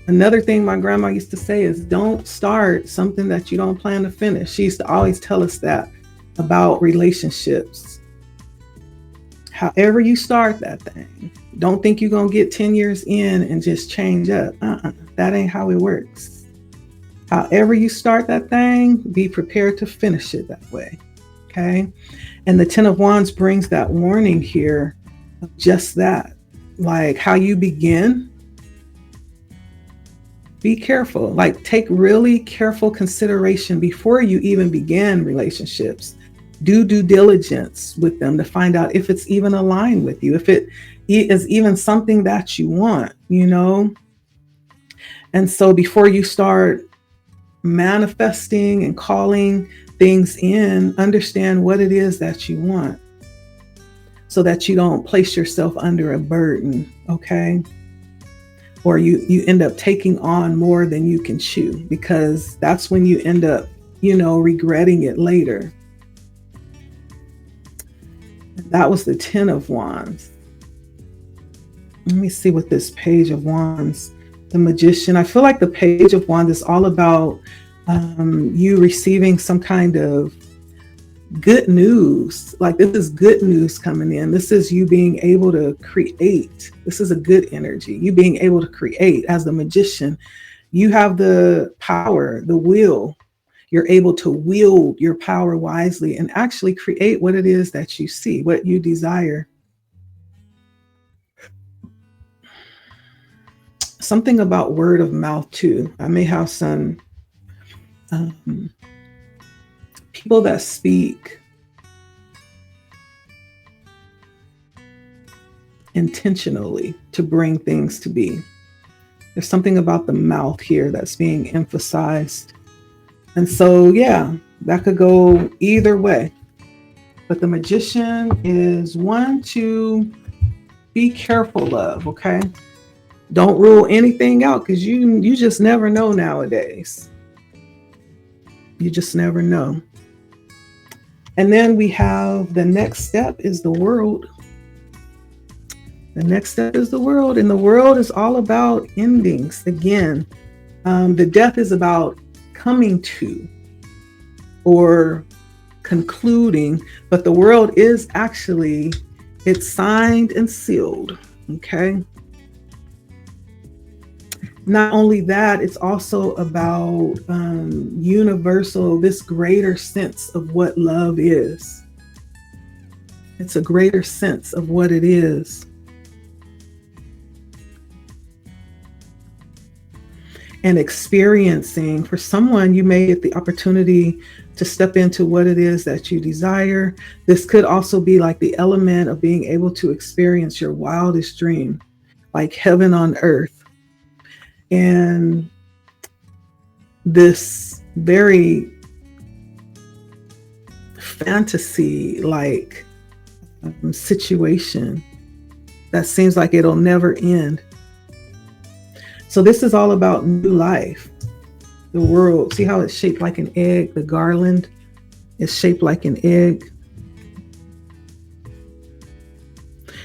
another thing my grandma used to say is, don't start something that you don't plan to finish. She used to always tell us that about relationships. However you start that thing, don't think you're going to get 10 years in and just change up. That ain't how it works. However you start that thing, be prepared to finish it that way. Okay. And the Ten of Wands brings that warning here of just that. Like how you begin, be careful. Like take really careful consideration before you even begin relationships. Do due diligence with them to find out if it's even aligned with you, if it is even something that you want, And so before you start manifesting and calling things in, understand what it is that you want so that you don't place yourself under a burden, okay? Or you end up taking on more than you can chew, because that's when you end up, regretting it later. That was the Ten of Wands. Let me see what this Page of Wands, the Magician. I feel like the Page of Wands is all about you receiving some kind of good news. Like this is good news coming in. This is you being able to create. This is a good energy. You being able to create. As the Magician, you have the power, the will. You're able to wield your power wisely and actually create what it is that you see, what you desire. Something about word of mouth too. I may have some people that speak intentionally to bring things to be. There's something about the mouth here that's being emphasized. And so, yeah, that could go either way. But the Magician is one to be careful of, okay? Don't rule anything out, because you just never know nowadays. You just never know. And then we have the next step is the World. The next step is the World. And the World is all about endings. Again, the Death is about coming to or concluding, but the World is actually, it's signed and sealed. Okay. Not only that, it's also about universal, this greater sense of what love is. It's a greater sense of what it is. And experiencing, for someone, you may get the opportunity to step into what it is that you desire. This could also be like the element of being able to experience your wildest dream, like heaven on earth. And this very fantasy-like situation that seems like it'll never end. So this is all about new life. The World, see how it's shaped like an egg? The garland is shaped like an egg.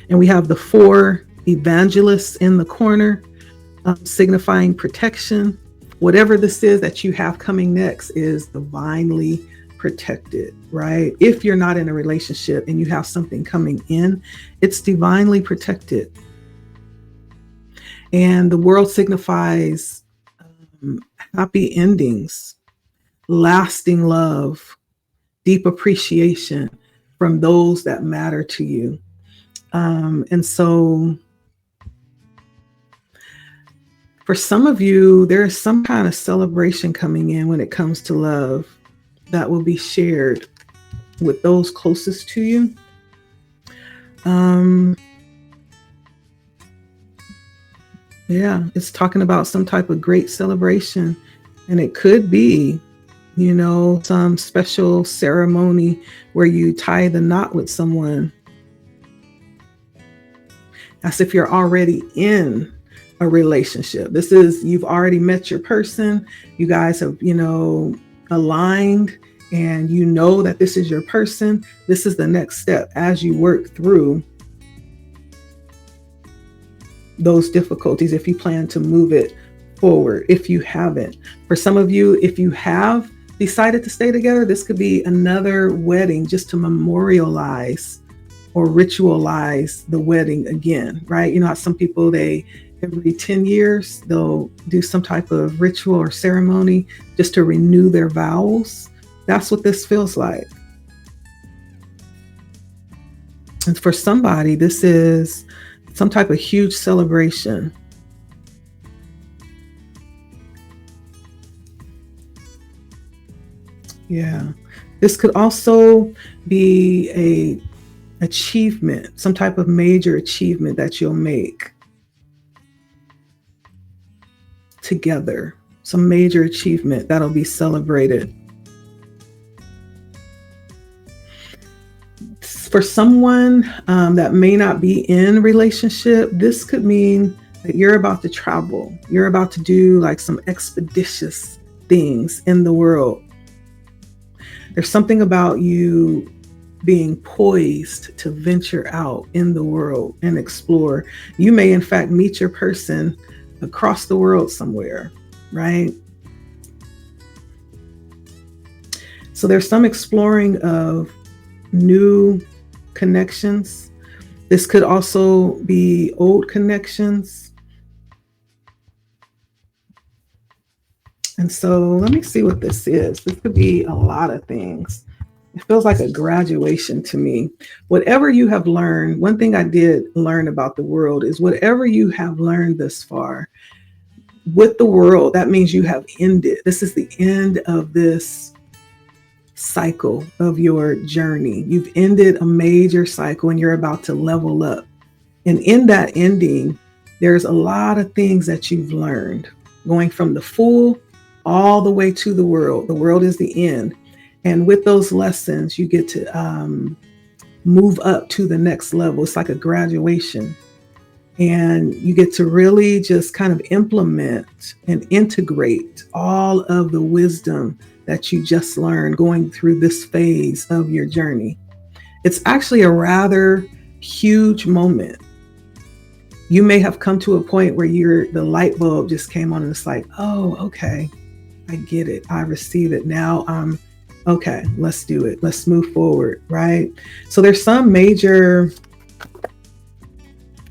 And we have the 4 evangelists in the corner, signifying protection. Whatever this is that you have coming next is divinely protected, right? If you're not in a relationship and you have something coming in, it's divinely protected. And the World signifies happy endings, lasting love, deep appreciation, from those that matter to you. And so for some of you, there is some kind of celebration coming in when it comes to love that will be shared with those closest to you. Um, yeah, it's talking about some type of great celebration. And it could be, some special ceremony where you tie the knot with someone as if you're already in a relationship. This is, you've already met your person. You guys have, aligned, and you know that this is your person. This is the next step as you work through those difficulties, if you plan to move it forward. If you haven't, for some of you, if you have decided to stay together, this could be another wedding just to memorialize or ritualize the wedding again, right? You know how some people, every 10 years, they'll do some type of ritual or ceremony just to renew their vows. That's what this feels like. And for somebody, this is some type of huge celebration. Yeah. This could also be a achievement, some type of major achievement that you'll make together, some major achievement that'll be celebrated. For someone that may not be in a relationship, this could mean that you're about to travel. You're about to do like some expeditious things in the world. There's something about you being poised to venture out in the world and explore. You may, in fact, meet your person across the world somewhere, right? So there's some exploring of new connections. This could also be old connections. And so let me see what this is. This could be a lot of things. It feels like a graduation to me. Whatever you have learned, one thing I did learn about the world is whatever you have learned thus far with the world, that means you have ended. This is the end of this cycle of your journey. You've ended a major cycle and you're about to level up. And in that ending, there's a lot of things that you've learned, going from the full all the way to the world. The world is the end. And with those lessons, you get to move up to the next level. It's like a graduation. And you get to really just kind of implement and integrate all of the wisdom that you just learned going through this phase of your journey. It's actually a rather huge moment. You may have come to a point where the light bulb just came on and it's like, oh, okay, I get it. I receive it. Now I'm okay. Let's do it. Let's move forward. Right. So there's some major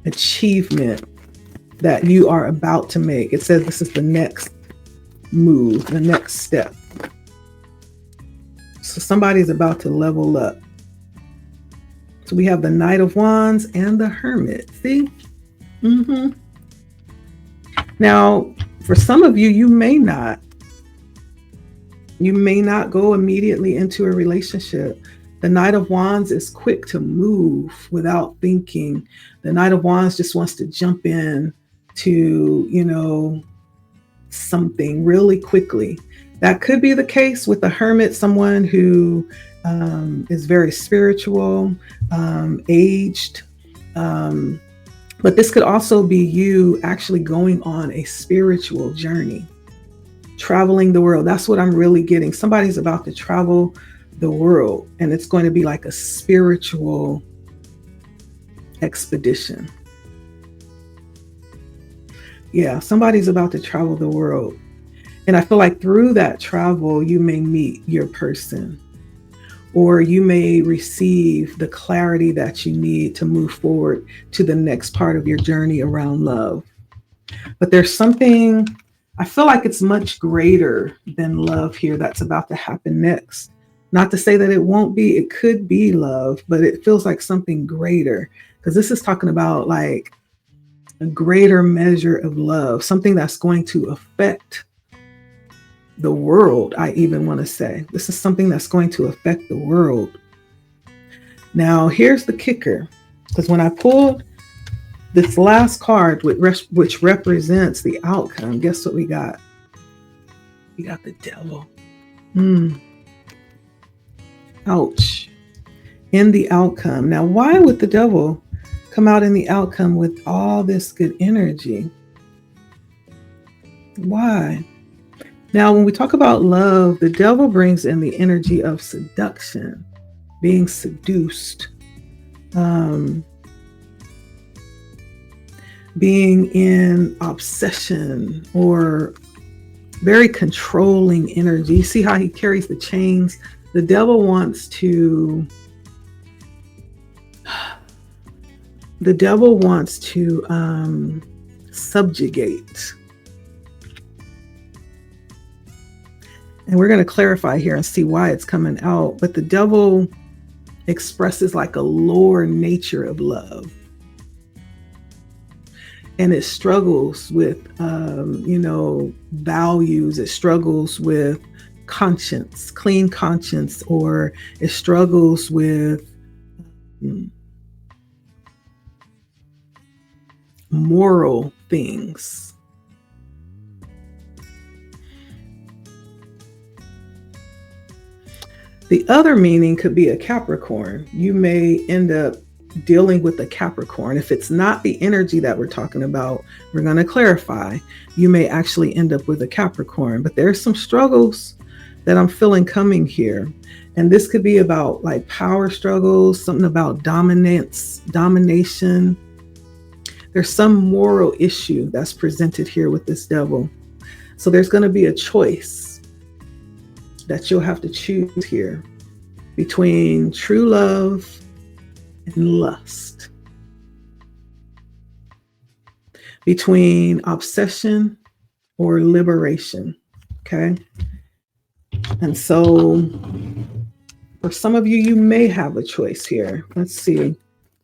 achievement that you are about to make. It says this is the next move, the next step. So somebody's about to level up. So we have the Knight of Wands and the Hermit. See? Now, for some of you, you may not go immediately into a relationship. The Knight of Wands is quick to move without thinking. The Knight of Wands just wants to jump in to, something really quickly. That could be the case with the Hermit, someone who is very spiritual, aged. But this could also be you actually going on a spiritual journey, traveling the world. That's what I'm really getting. Somebody's about to travel the world, and it's going to be like a spiritual expedition. Yeah, somebody's about to travel the world. And I feel like through that travel, you may meet your person, or you may receive the clarity that you need to move forward to the next part of your journey around love. But there's something, I feel like it's much greater than love here that's about to happen next. Not to say that it won't be, it could be love, but it feels like something greater, because this is talking about like a greater measure of love, something that's going to affect the world. I even want to say this is something that's going to affect the world. Now, here's the kicker, because when I pulled this last card, which represents the outcome, guess what we got? We got the devil. Ouch. In the outcome. Now, why would the devil come out in the outcome with all this good energy? Why? Now, when we talk about love, the devil brings in the energy of seduction, being seduced, being in obsession or very controlling energy. You see how he carries the chains? The devil wants to subjugate. And we're going to clarify here and see why it's coming out. But the devil expresses like a lower nature of love. And it struggles with, values. It struggles with conscience, clean conscience, or it struggles with moral things. The other meaning could be a Capricorn. You may end up dealing with a Capricorn. If it's not the energy that we're talking about, we're going to clarify. You may actually end up with a Capricorn, but there's some struggles that I'm feeling coming here. And this could be about like power struggles, something about dominance, domination. There's some moral issue that's presented here with this devil. So there's going to be a choice that you'll have to choose here between true love and lust, between obsession or liberation. Okay. And so for some of you, you may have a choice here. Let's see.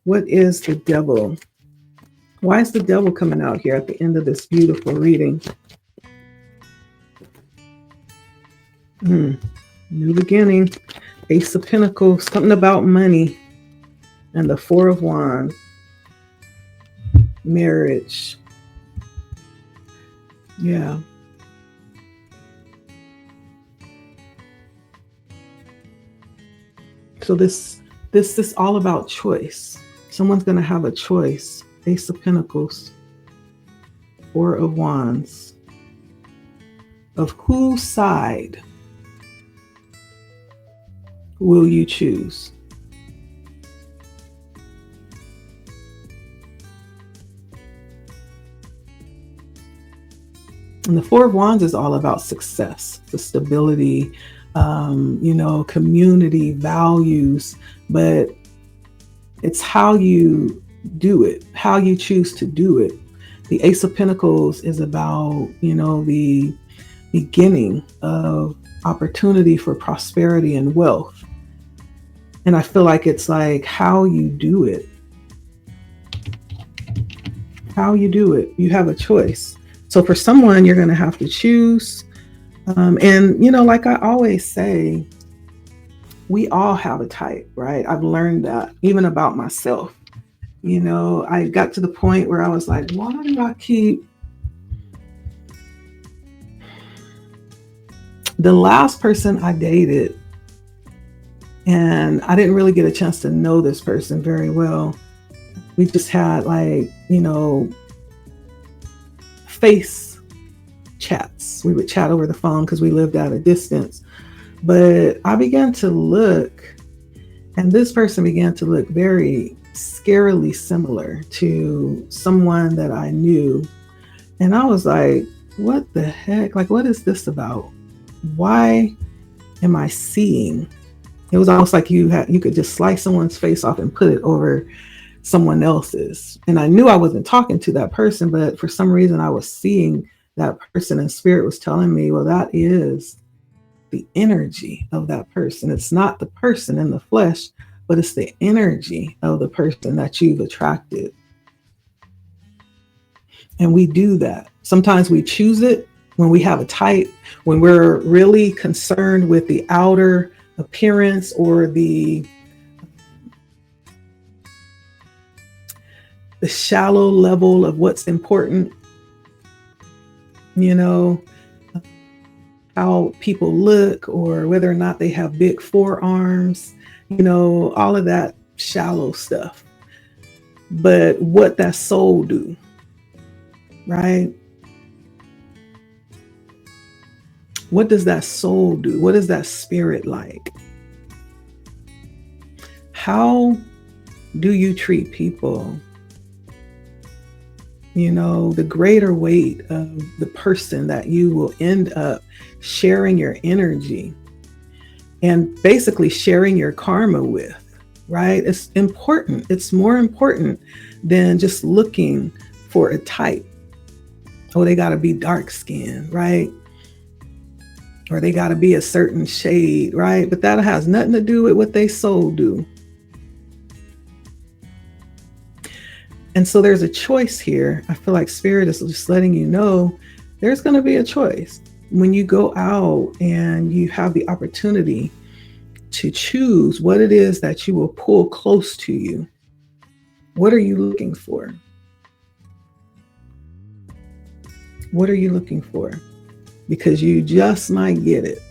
What is the devil? Why is the devil coming out here at the end of this beautiful reading? New beginning, Ace of Pentacles, something about money, and the Four of Wands, marriage. Yeah. So this is all about choice. Someone's going to have a choice. Ace of Pentacles, Four of Wands. Of whose side will you choose? And the Four of Wands is all about success, the stability, community, values, but it's how you do it, how you choose to do it. The Ace of Pentacles is about, the beginning of opportunity for prosperity and wealth. And I feel like it's like how you do it. How you do it. You have a choice. So for someone, you're going to have to choose. Like I always say, we all have a type, right? I've learned that even about myself. I got to the point where I was like, why do I keep... The last person I dated, and I didn't really get a chance to know this person very well. We just had face chats. We would chat over the phone because we lived at a distance. But I began to look, and this person began to look very scarily similar to someone that I knew. And I was like, what the heck? Like, what is this about? Why am I seeing? It was almost like you could just slice someone's face off and put it over someone else's. And I knew I wasn't talking to that person, but for some reason I was seeing that person, and spirit was telling me, well, that is the energy of that person. It's not the person in the flesh, but it's the energy of the person that you've attracted. And we do that. Sometimes we choose it when we have a type, when we're really concerned with the outer appearance or the shallow level of what's important, you know, how people look or whether or not they have big forearms, all of that shallow stuff. But what that soul do, right? What does that soul do? What is that spirit like? How do you treat people? The greater weight of the person that you will end up sharing your energy and basically sharing your karma with, right? It's important. It's more important than just looking for a type. Oh, they got to be dark skinned, right? Or they got to be a certain shade, right? But that has nothing to do with what they soul do. And so there's a choice here. I feel like Spirit is just letting you know there's going to be a choice. When you go out and you have the opportunity to choose what it is that you will pull close to you, what are you looking for? What are you looking for? Because you just might get it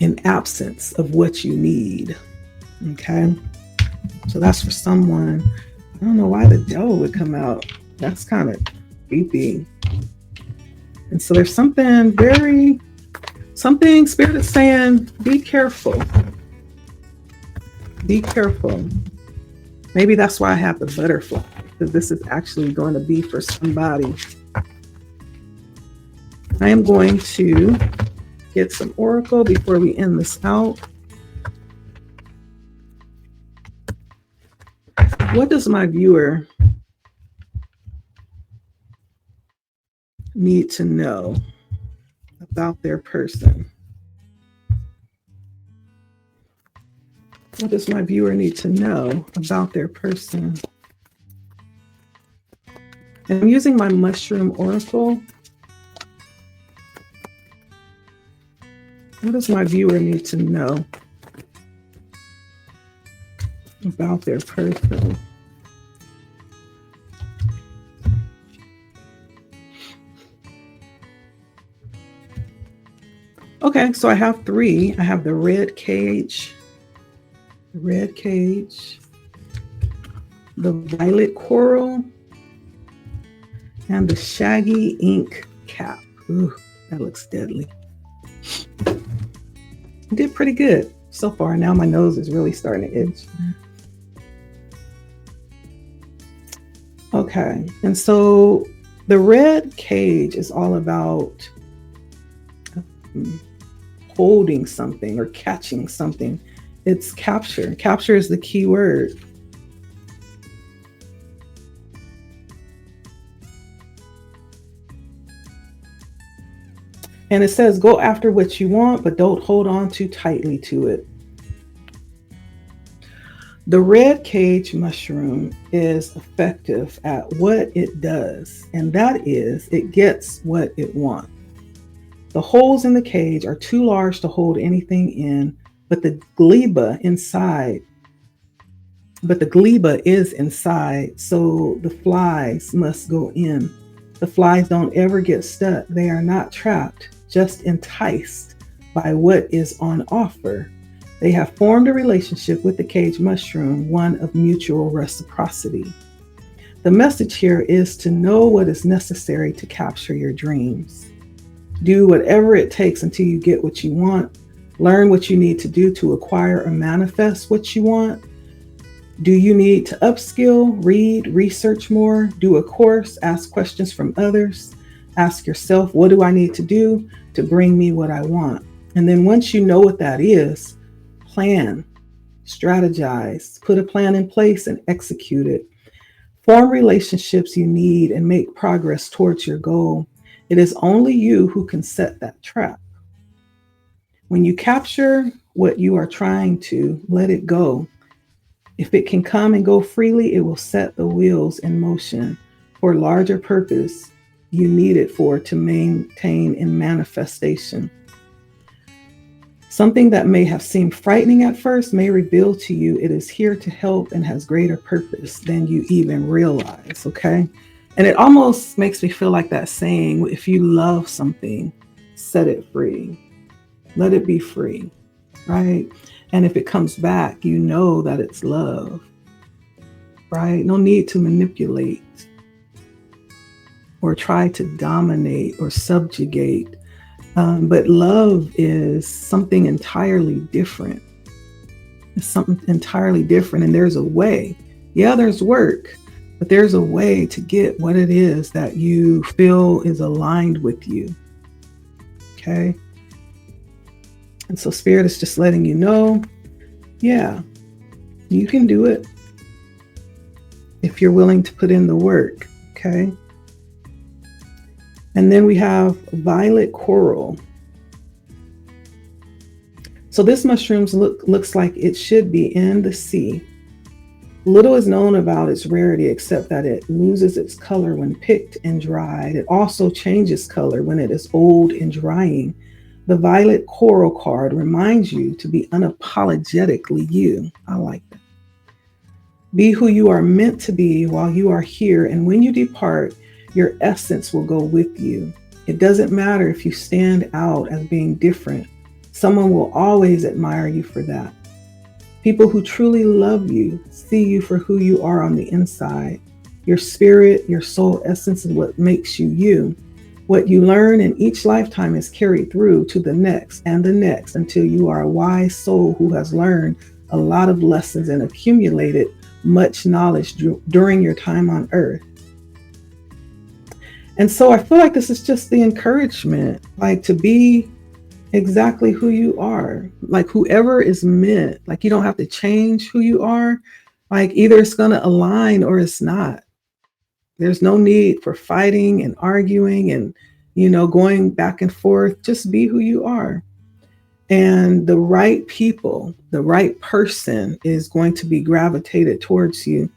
in absence of what you need. Okay? So that's for someone. I don't know why the devil would come out. That's kind of creepy. And so there's something Spirit is saying, be careful. Be careful. Maybe that's why I have the butterfly, because this is actually going to be for somebody. I am going to get some oracle before we end this out. What does my viewer need to know about their person? What does my viewer need to know about their person? And I'm using my mushroom oracle. What does my viewer need to know about their person? Okay, so I have three. I have the red cage, the violet coral, and the shaggy ink cap. Ooh, that looks deadly. I did pretty good so far. Now my nose is really starting to itch. Okay, and so the red cage is all about holding something or catching something. It's capture. Capture is the key word. And it says, go after what you want, but don't hold on too tightly to it. The red cage mushroom is effective at what it does, and that is it gets what it wants. The holes in the cage are too large to hold anything in, but the gleba is inside, so the flies must go in. The flies don't ever get stuck. They are not trapped, just enticed by what is on offer. They have formed a relationship with the cage mushroom, one of mutual reciprocity. The message here is to know what is necessary to capture your dreams. Do whatever it takes until you get what you want. Learn what you need to do to acquire or manifest what you want. Do you need to upskill, read, research more, do a course, ask questions from others? Ask yourself, what do I need to do to bring me what I want? And then once you know what that is, plan, strategize, put a plan in place and execute it. Form relationships you need and make progress towards your goal. It is only you who can set that trap. When you capture what you are trying to, let it go. If it can come and go freely, it will set the wheels in motion for larger purpose you need it for to maintain in manifestation. Something that may have seemed frightening at first may reveal to you it is here to help and has greater purpose than you even realize, okay? And it almost makes me feel like that saying, if you love something, set it free. Let it be free, right? And if it comes back, you know that it's love, right? No need to manipulate or try to dominate or subjugate. But love is something entirely different. It's something entirely different. And there's a way. Yeah, there's work, but there's a way to get what it is that you feel is aligned with you. Okay. And so Spirit is just letting you know, yeah, you can do it if you're willing to put in the work. Okay. And then we have violet coral. So this mushroom looks like it should be in the sea. Little is known about its rarity except that it loses its color when picked and dried. It also changes color when it is old and drying. The violet coral card reminds you to be unapologetically you. I like that. Be who you are meant to be while you are here, and when you depart, your essence will go with you. It doesn't matter if you stand out as being different. Someone will always admire you for that. People who truly love you see you for who you are on the inside. Your spirit, your soul essence is what makes you you. What you learn in each lifetime is carried through to the next and the next until you are a wise soul who has learned a lot of lessons and accumulated much knowledge during your time on earth. And so I feel like this is just the encouragement, like to be exactly who you are, like whoever is meant, like you don't have to change who you are. Like either it's going to align or it's not. There's no need for fighting and arguing and, going back and forth. Just be who you are. And the right people, the right person is going to be gravitated towards you.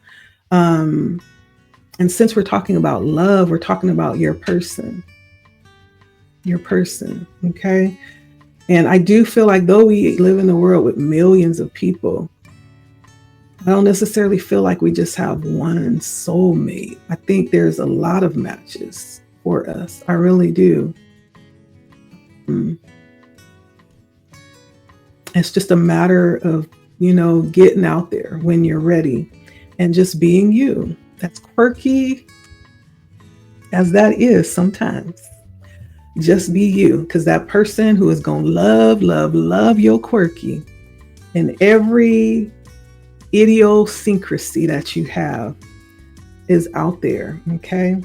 And since we're talking about love, we're talking about your person, okay? And I do feel like though we live in a world with millions of people, I don't necessarily feel like we just have one soulmate. I think there's a lot of matches for us. I really do. It's just a matter of, getting out there when you're ready and just being you. That's quirky as that is sometimes. Just be you, because that person who is going to love your quirky and every idiosyncrasy that you have is out there. Okay.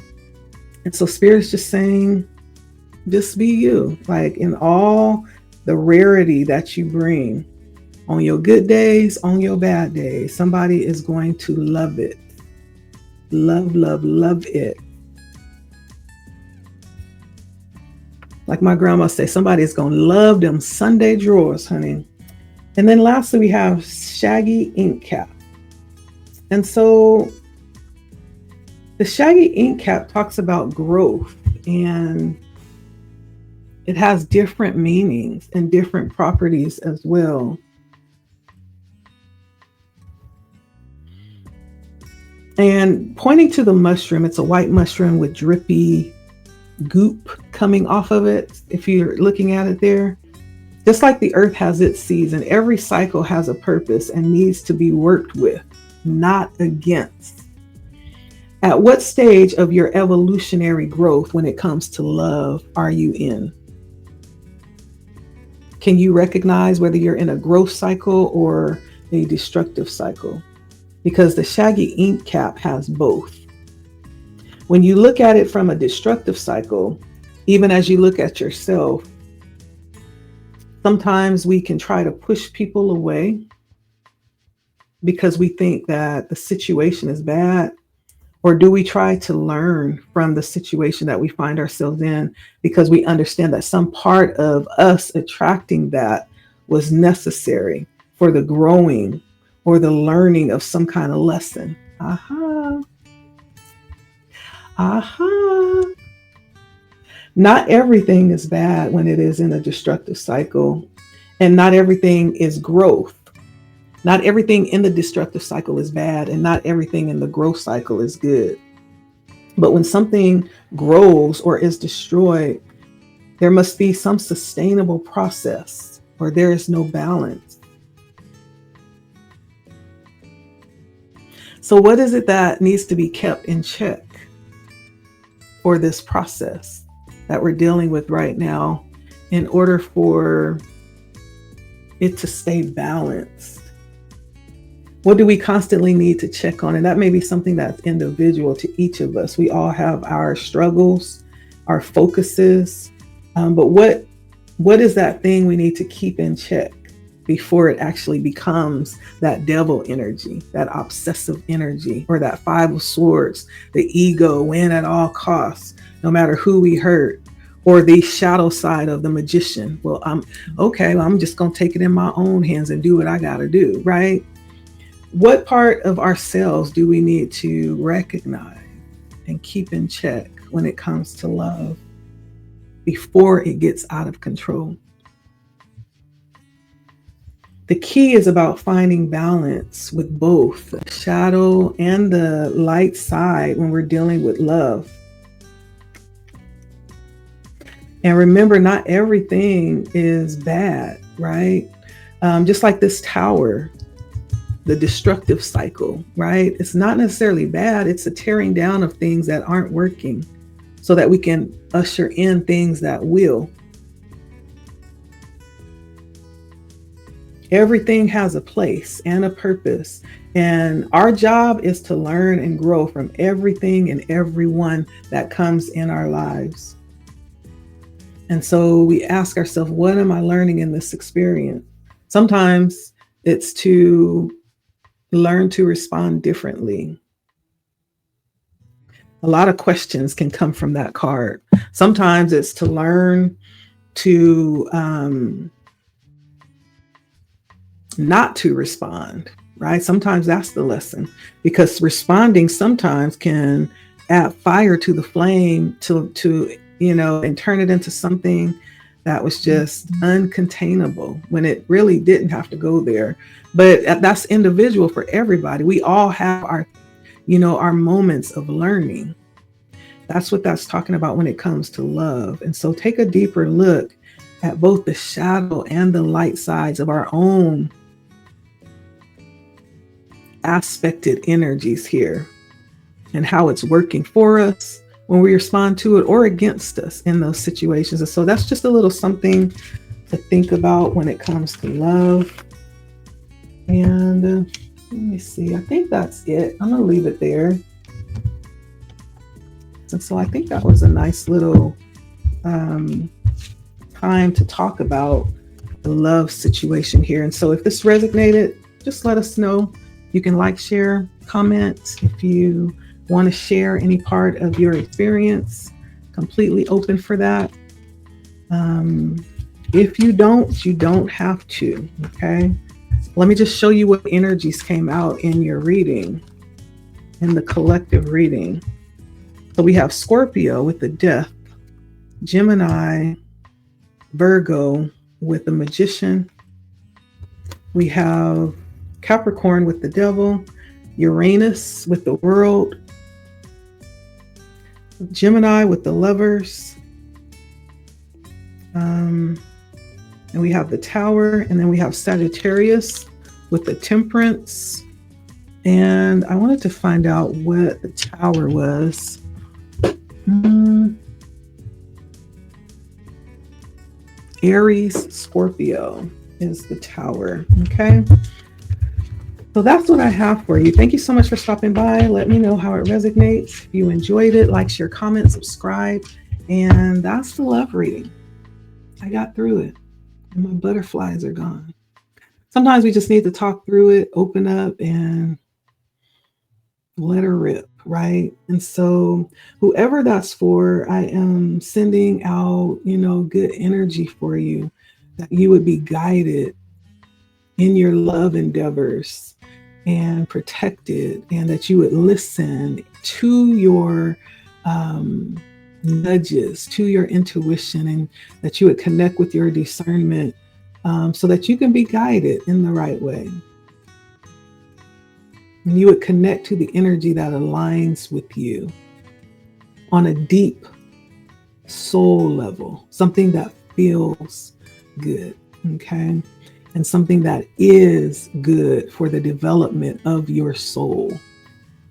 And so Spirit's just saying, just be you, like in all the rarity that you bring on your good days, on your bad days. Somebody is going to love it. Love it. Like my grandma say, somebody is going to love them Sunday drawers, honey. And then lastly, we have shaggy ink cap. And so the shaggy ink cap talks about growth, and it has different meanings and different properties as well. And pointing to the mushroom, it's a white mushroom with drippy goop coming off of it. If you're looking at it there, just like the earth has its season, every cycle has a purpose and needs to be worked with, not against. At what stage of your evolutionary growth when it comes to love are you in? Can you recognize whether you're in a growth cycle or a destructive cycle? Because the shaggy ink cap has both. When you look at it from a destructive cycle, even as you look at yourself, sometimes we can try to push people away because we think that the situation is bad, Or do we try to learn from the situation that we find ourselves in because we understand that some part of us attracting that was necessary for the growing or the learning of some kind of lesson? Aha, aha. Not everything is bad when it is in a destructive cycle, and not everything is growth. Not everything in the destructive cycle is bad, and not everything in the growth cycle is good. But when something grows or is destroyed, there must be some sustainable process, or there is no balance. So, what is it that needs to be kept in check for this process that we're dealing with right now in order for it to stay balanced? What do we constantly need to check on? And that may be something that's individual to each of us. We all have our struggles, our focuses, but what is that thing we need to keep in check before it actually becomes that devil energy, that obsessive energy, or that five of swords, the ego, win at all costs, no matter who we hurt, or the shadow side of the magician. Well, I'm just going to take it in my own hands and do what I got to do, right? What part of ourselves do we need to recognize and keep in check when it comes to love before it gets out of control? The key is about finding balance with both the shadow and the light side when we're dealing with love. And remember, not everything is bad, right? Just like this tower, the destructive cycle, right? It's not necessarily bad. It's a tearing down of things that aren't working so that we can usher in things that will. Everything has a place and a purpose. And our job is to learn and grow from everything and everyone that comes in our lives. And so we ask ourselves, what am I learning in this experience? Sometimes it's to learn to respond differently. A lot of questions can come from that card. Sometimes it's to learn to not to respond, right? Sometimes that's the lesson, because responding sometimes can add fire to the flame to and turn it into something that was just uncontainable when it really didn't have to go there. But that's individual for everybody. We all have our moments of learning. That's what that's talking about when it comes to love. And so take a deeper look at both the shadow and the light sides of our own aspected energies here, and how it's working for us when we respond to it or against us in those situations. And so that's just a little something to think about when it comes to love. And let me see, I think that's it. I'm going to leave it there. And so I think that was a nice little time to talk about the love situation here. And so if this resonated, just let us know. You can like, share, comment if you want to share any part of your experience. Completely open for that. If you don't have to. Okay. Let me just show you what energies came out in your reading, in the collective reading. So we have Scorpio with the Death, Gemini, Virgo with the Magician. We have Capricorn with the Devil, Uranus with the World, Gemini with the Lovers, and we have the Tower, and then we have Sagittarius with the Temperance. And I wanted to find out what the Tower was. Aries, Scorpio is the Tower. Okay. So that's what I have for you. Thank you so much for stopping by. Let me know how it resonates. If you enjoyed it, like, share, comment, subscribe. And that's the love reading. I got through it and my butterflies are gone. Sometimes we just need to talk through it, open up, and let her rip. right? And so, whoever that's for, I am sending out, good energy for you, that you would be guided in your love endeavors and protected, and that you would listen to your nudges, to your intuition, and that you would connect with your discernment, so that you can be guided in the right way. And you would connect to the energy that aligns with you on a deep soul level, something that feels good, okay? And something that is good for the development of your soul.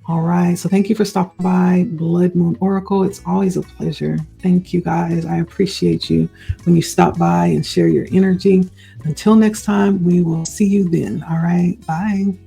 All right. So thank you for stopping by Blood Moon Oracle. It's always a pleasure. Thank you guys. I appreciate you when you stop by and share your energy. Until next time, we will see you then. All right. Bye.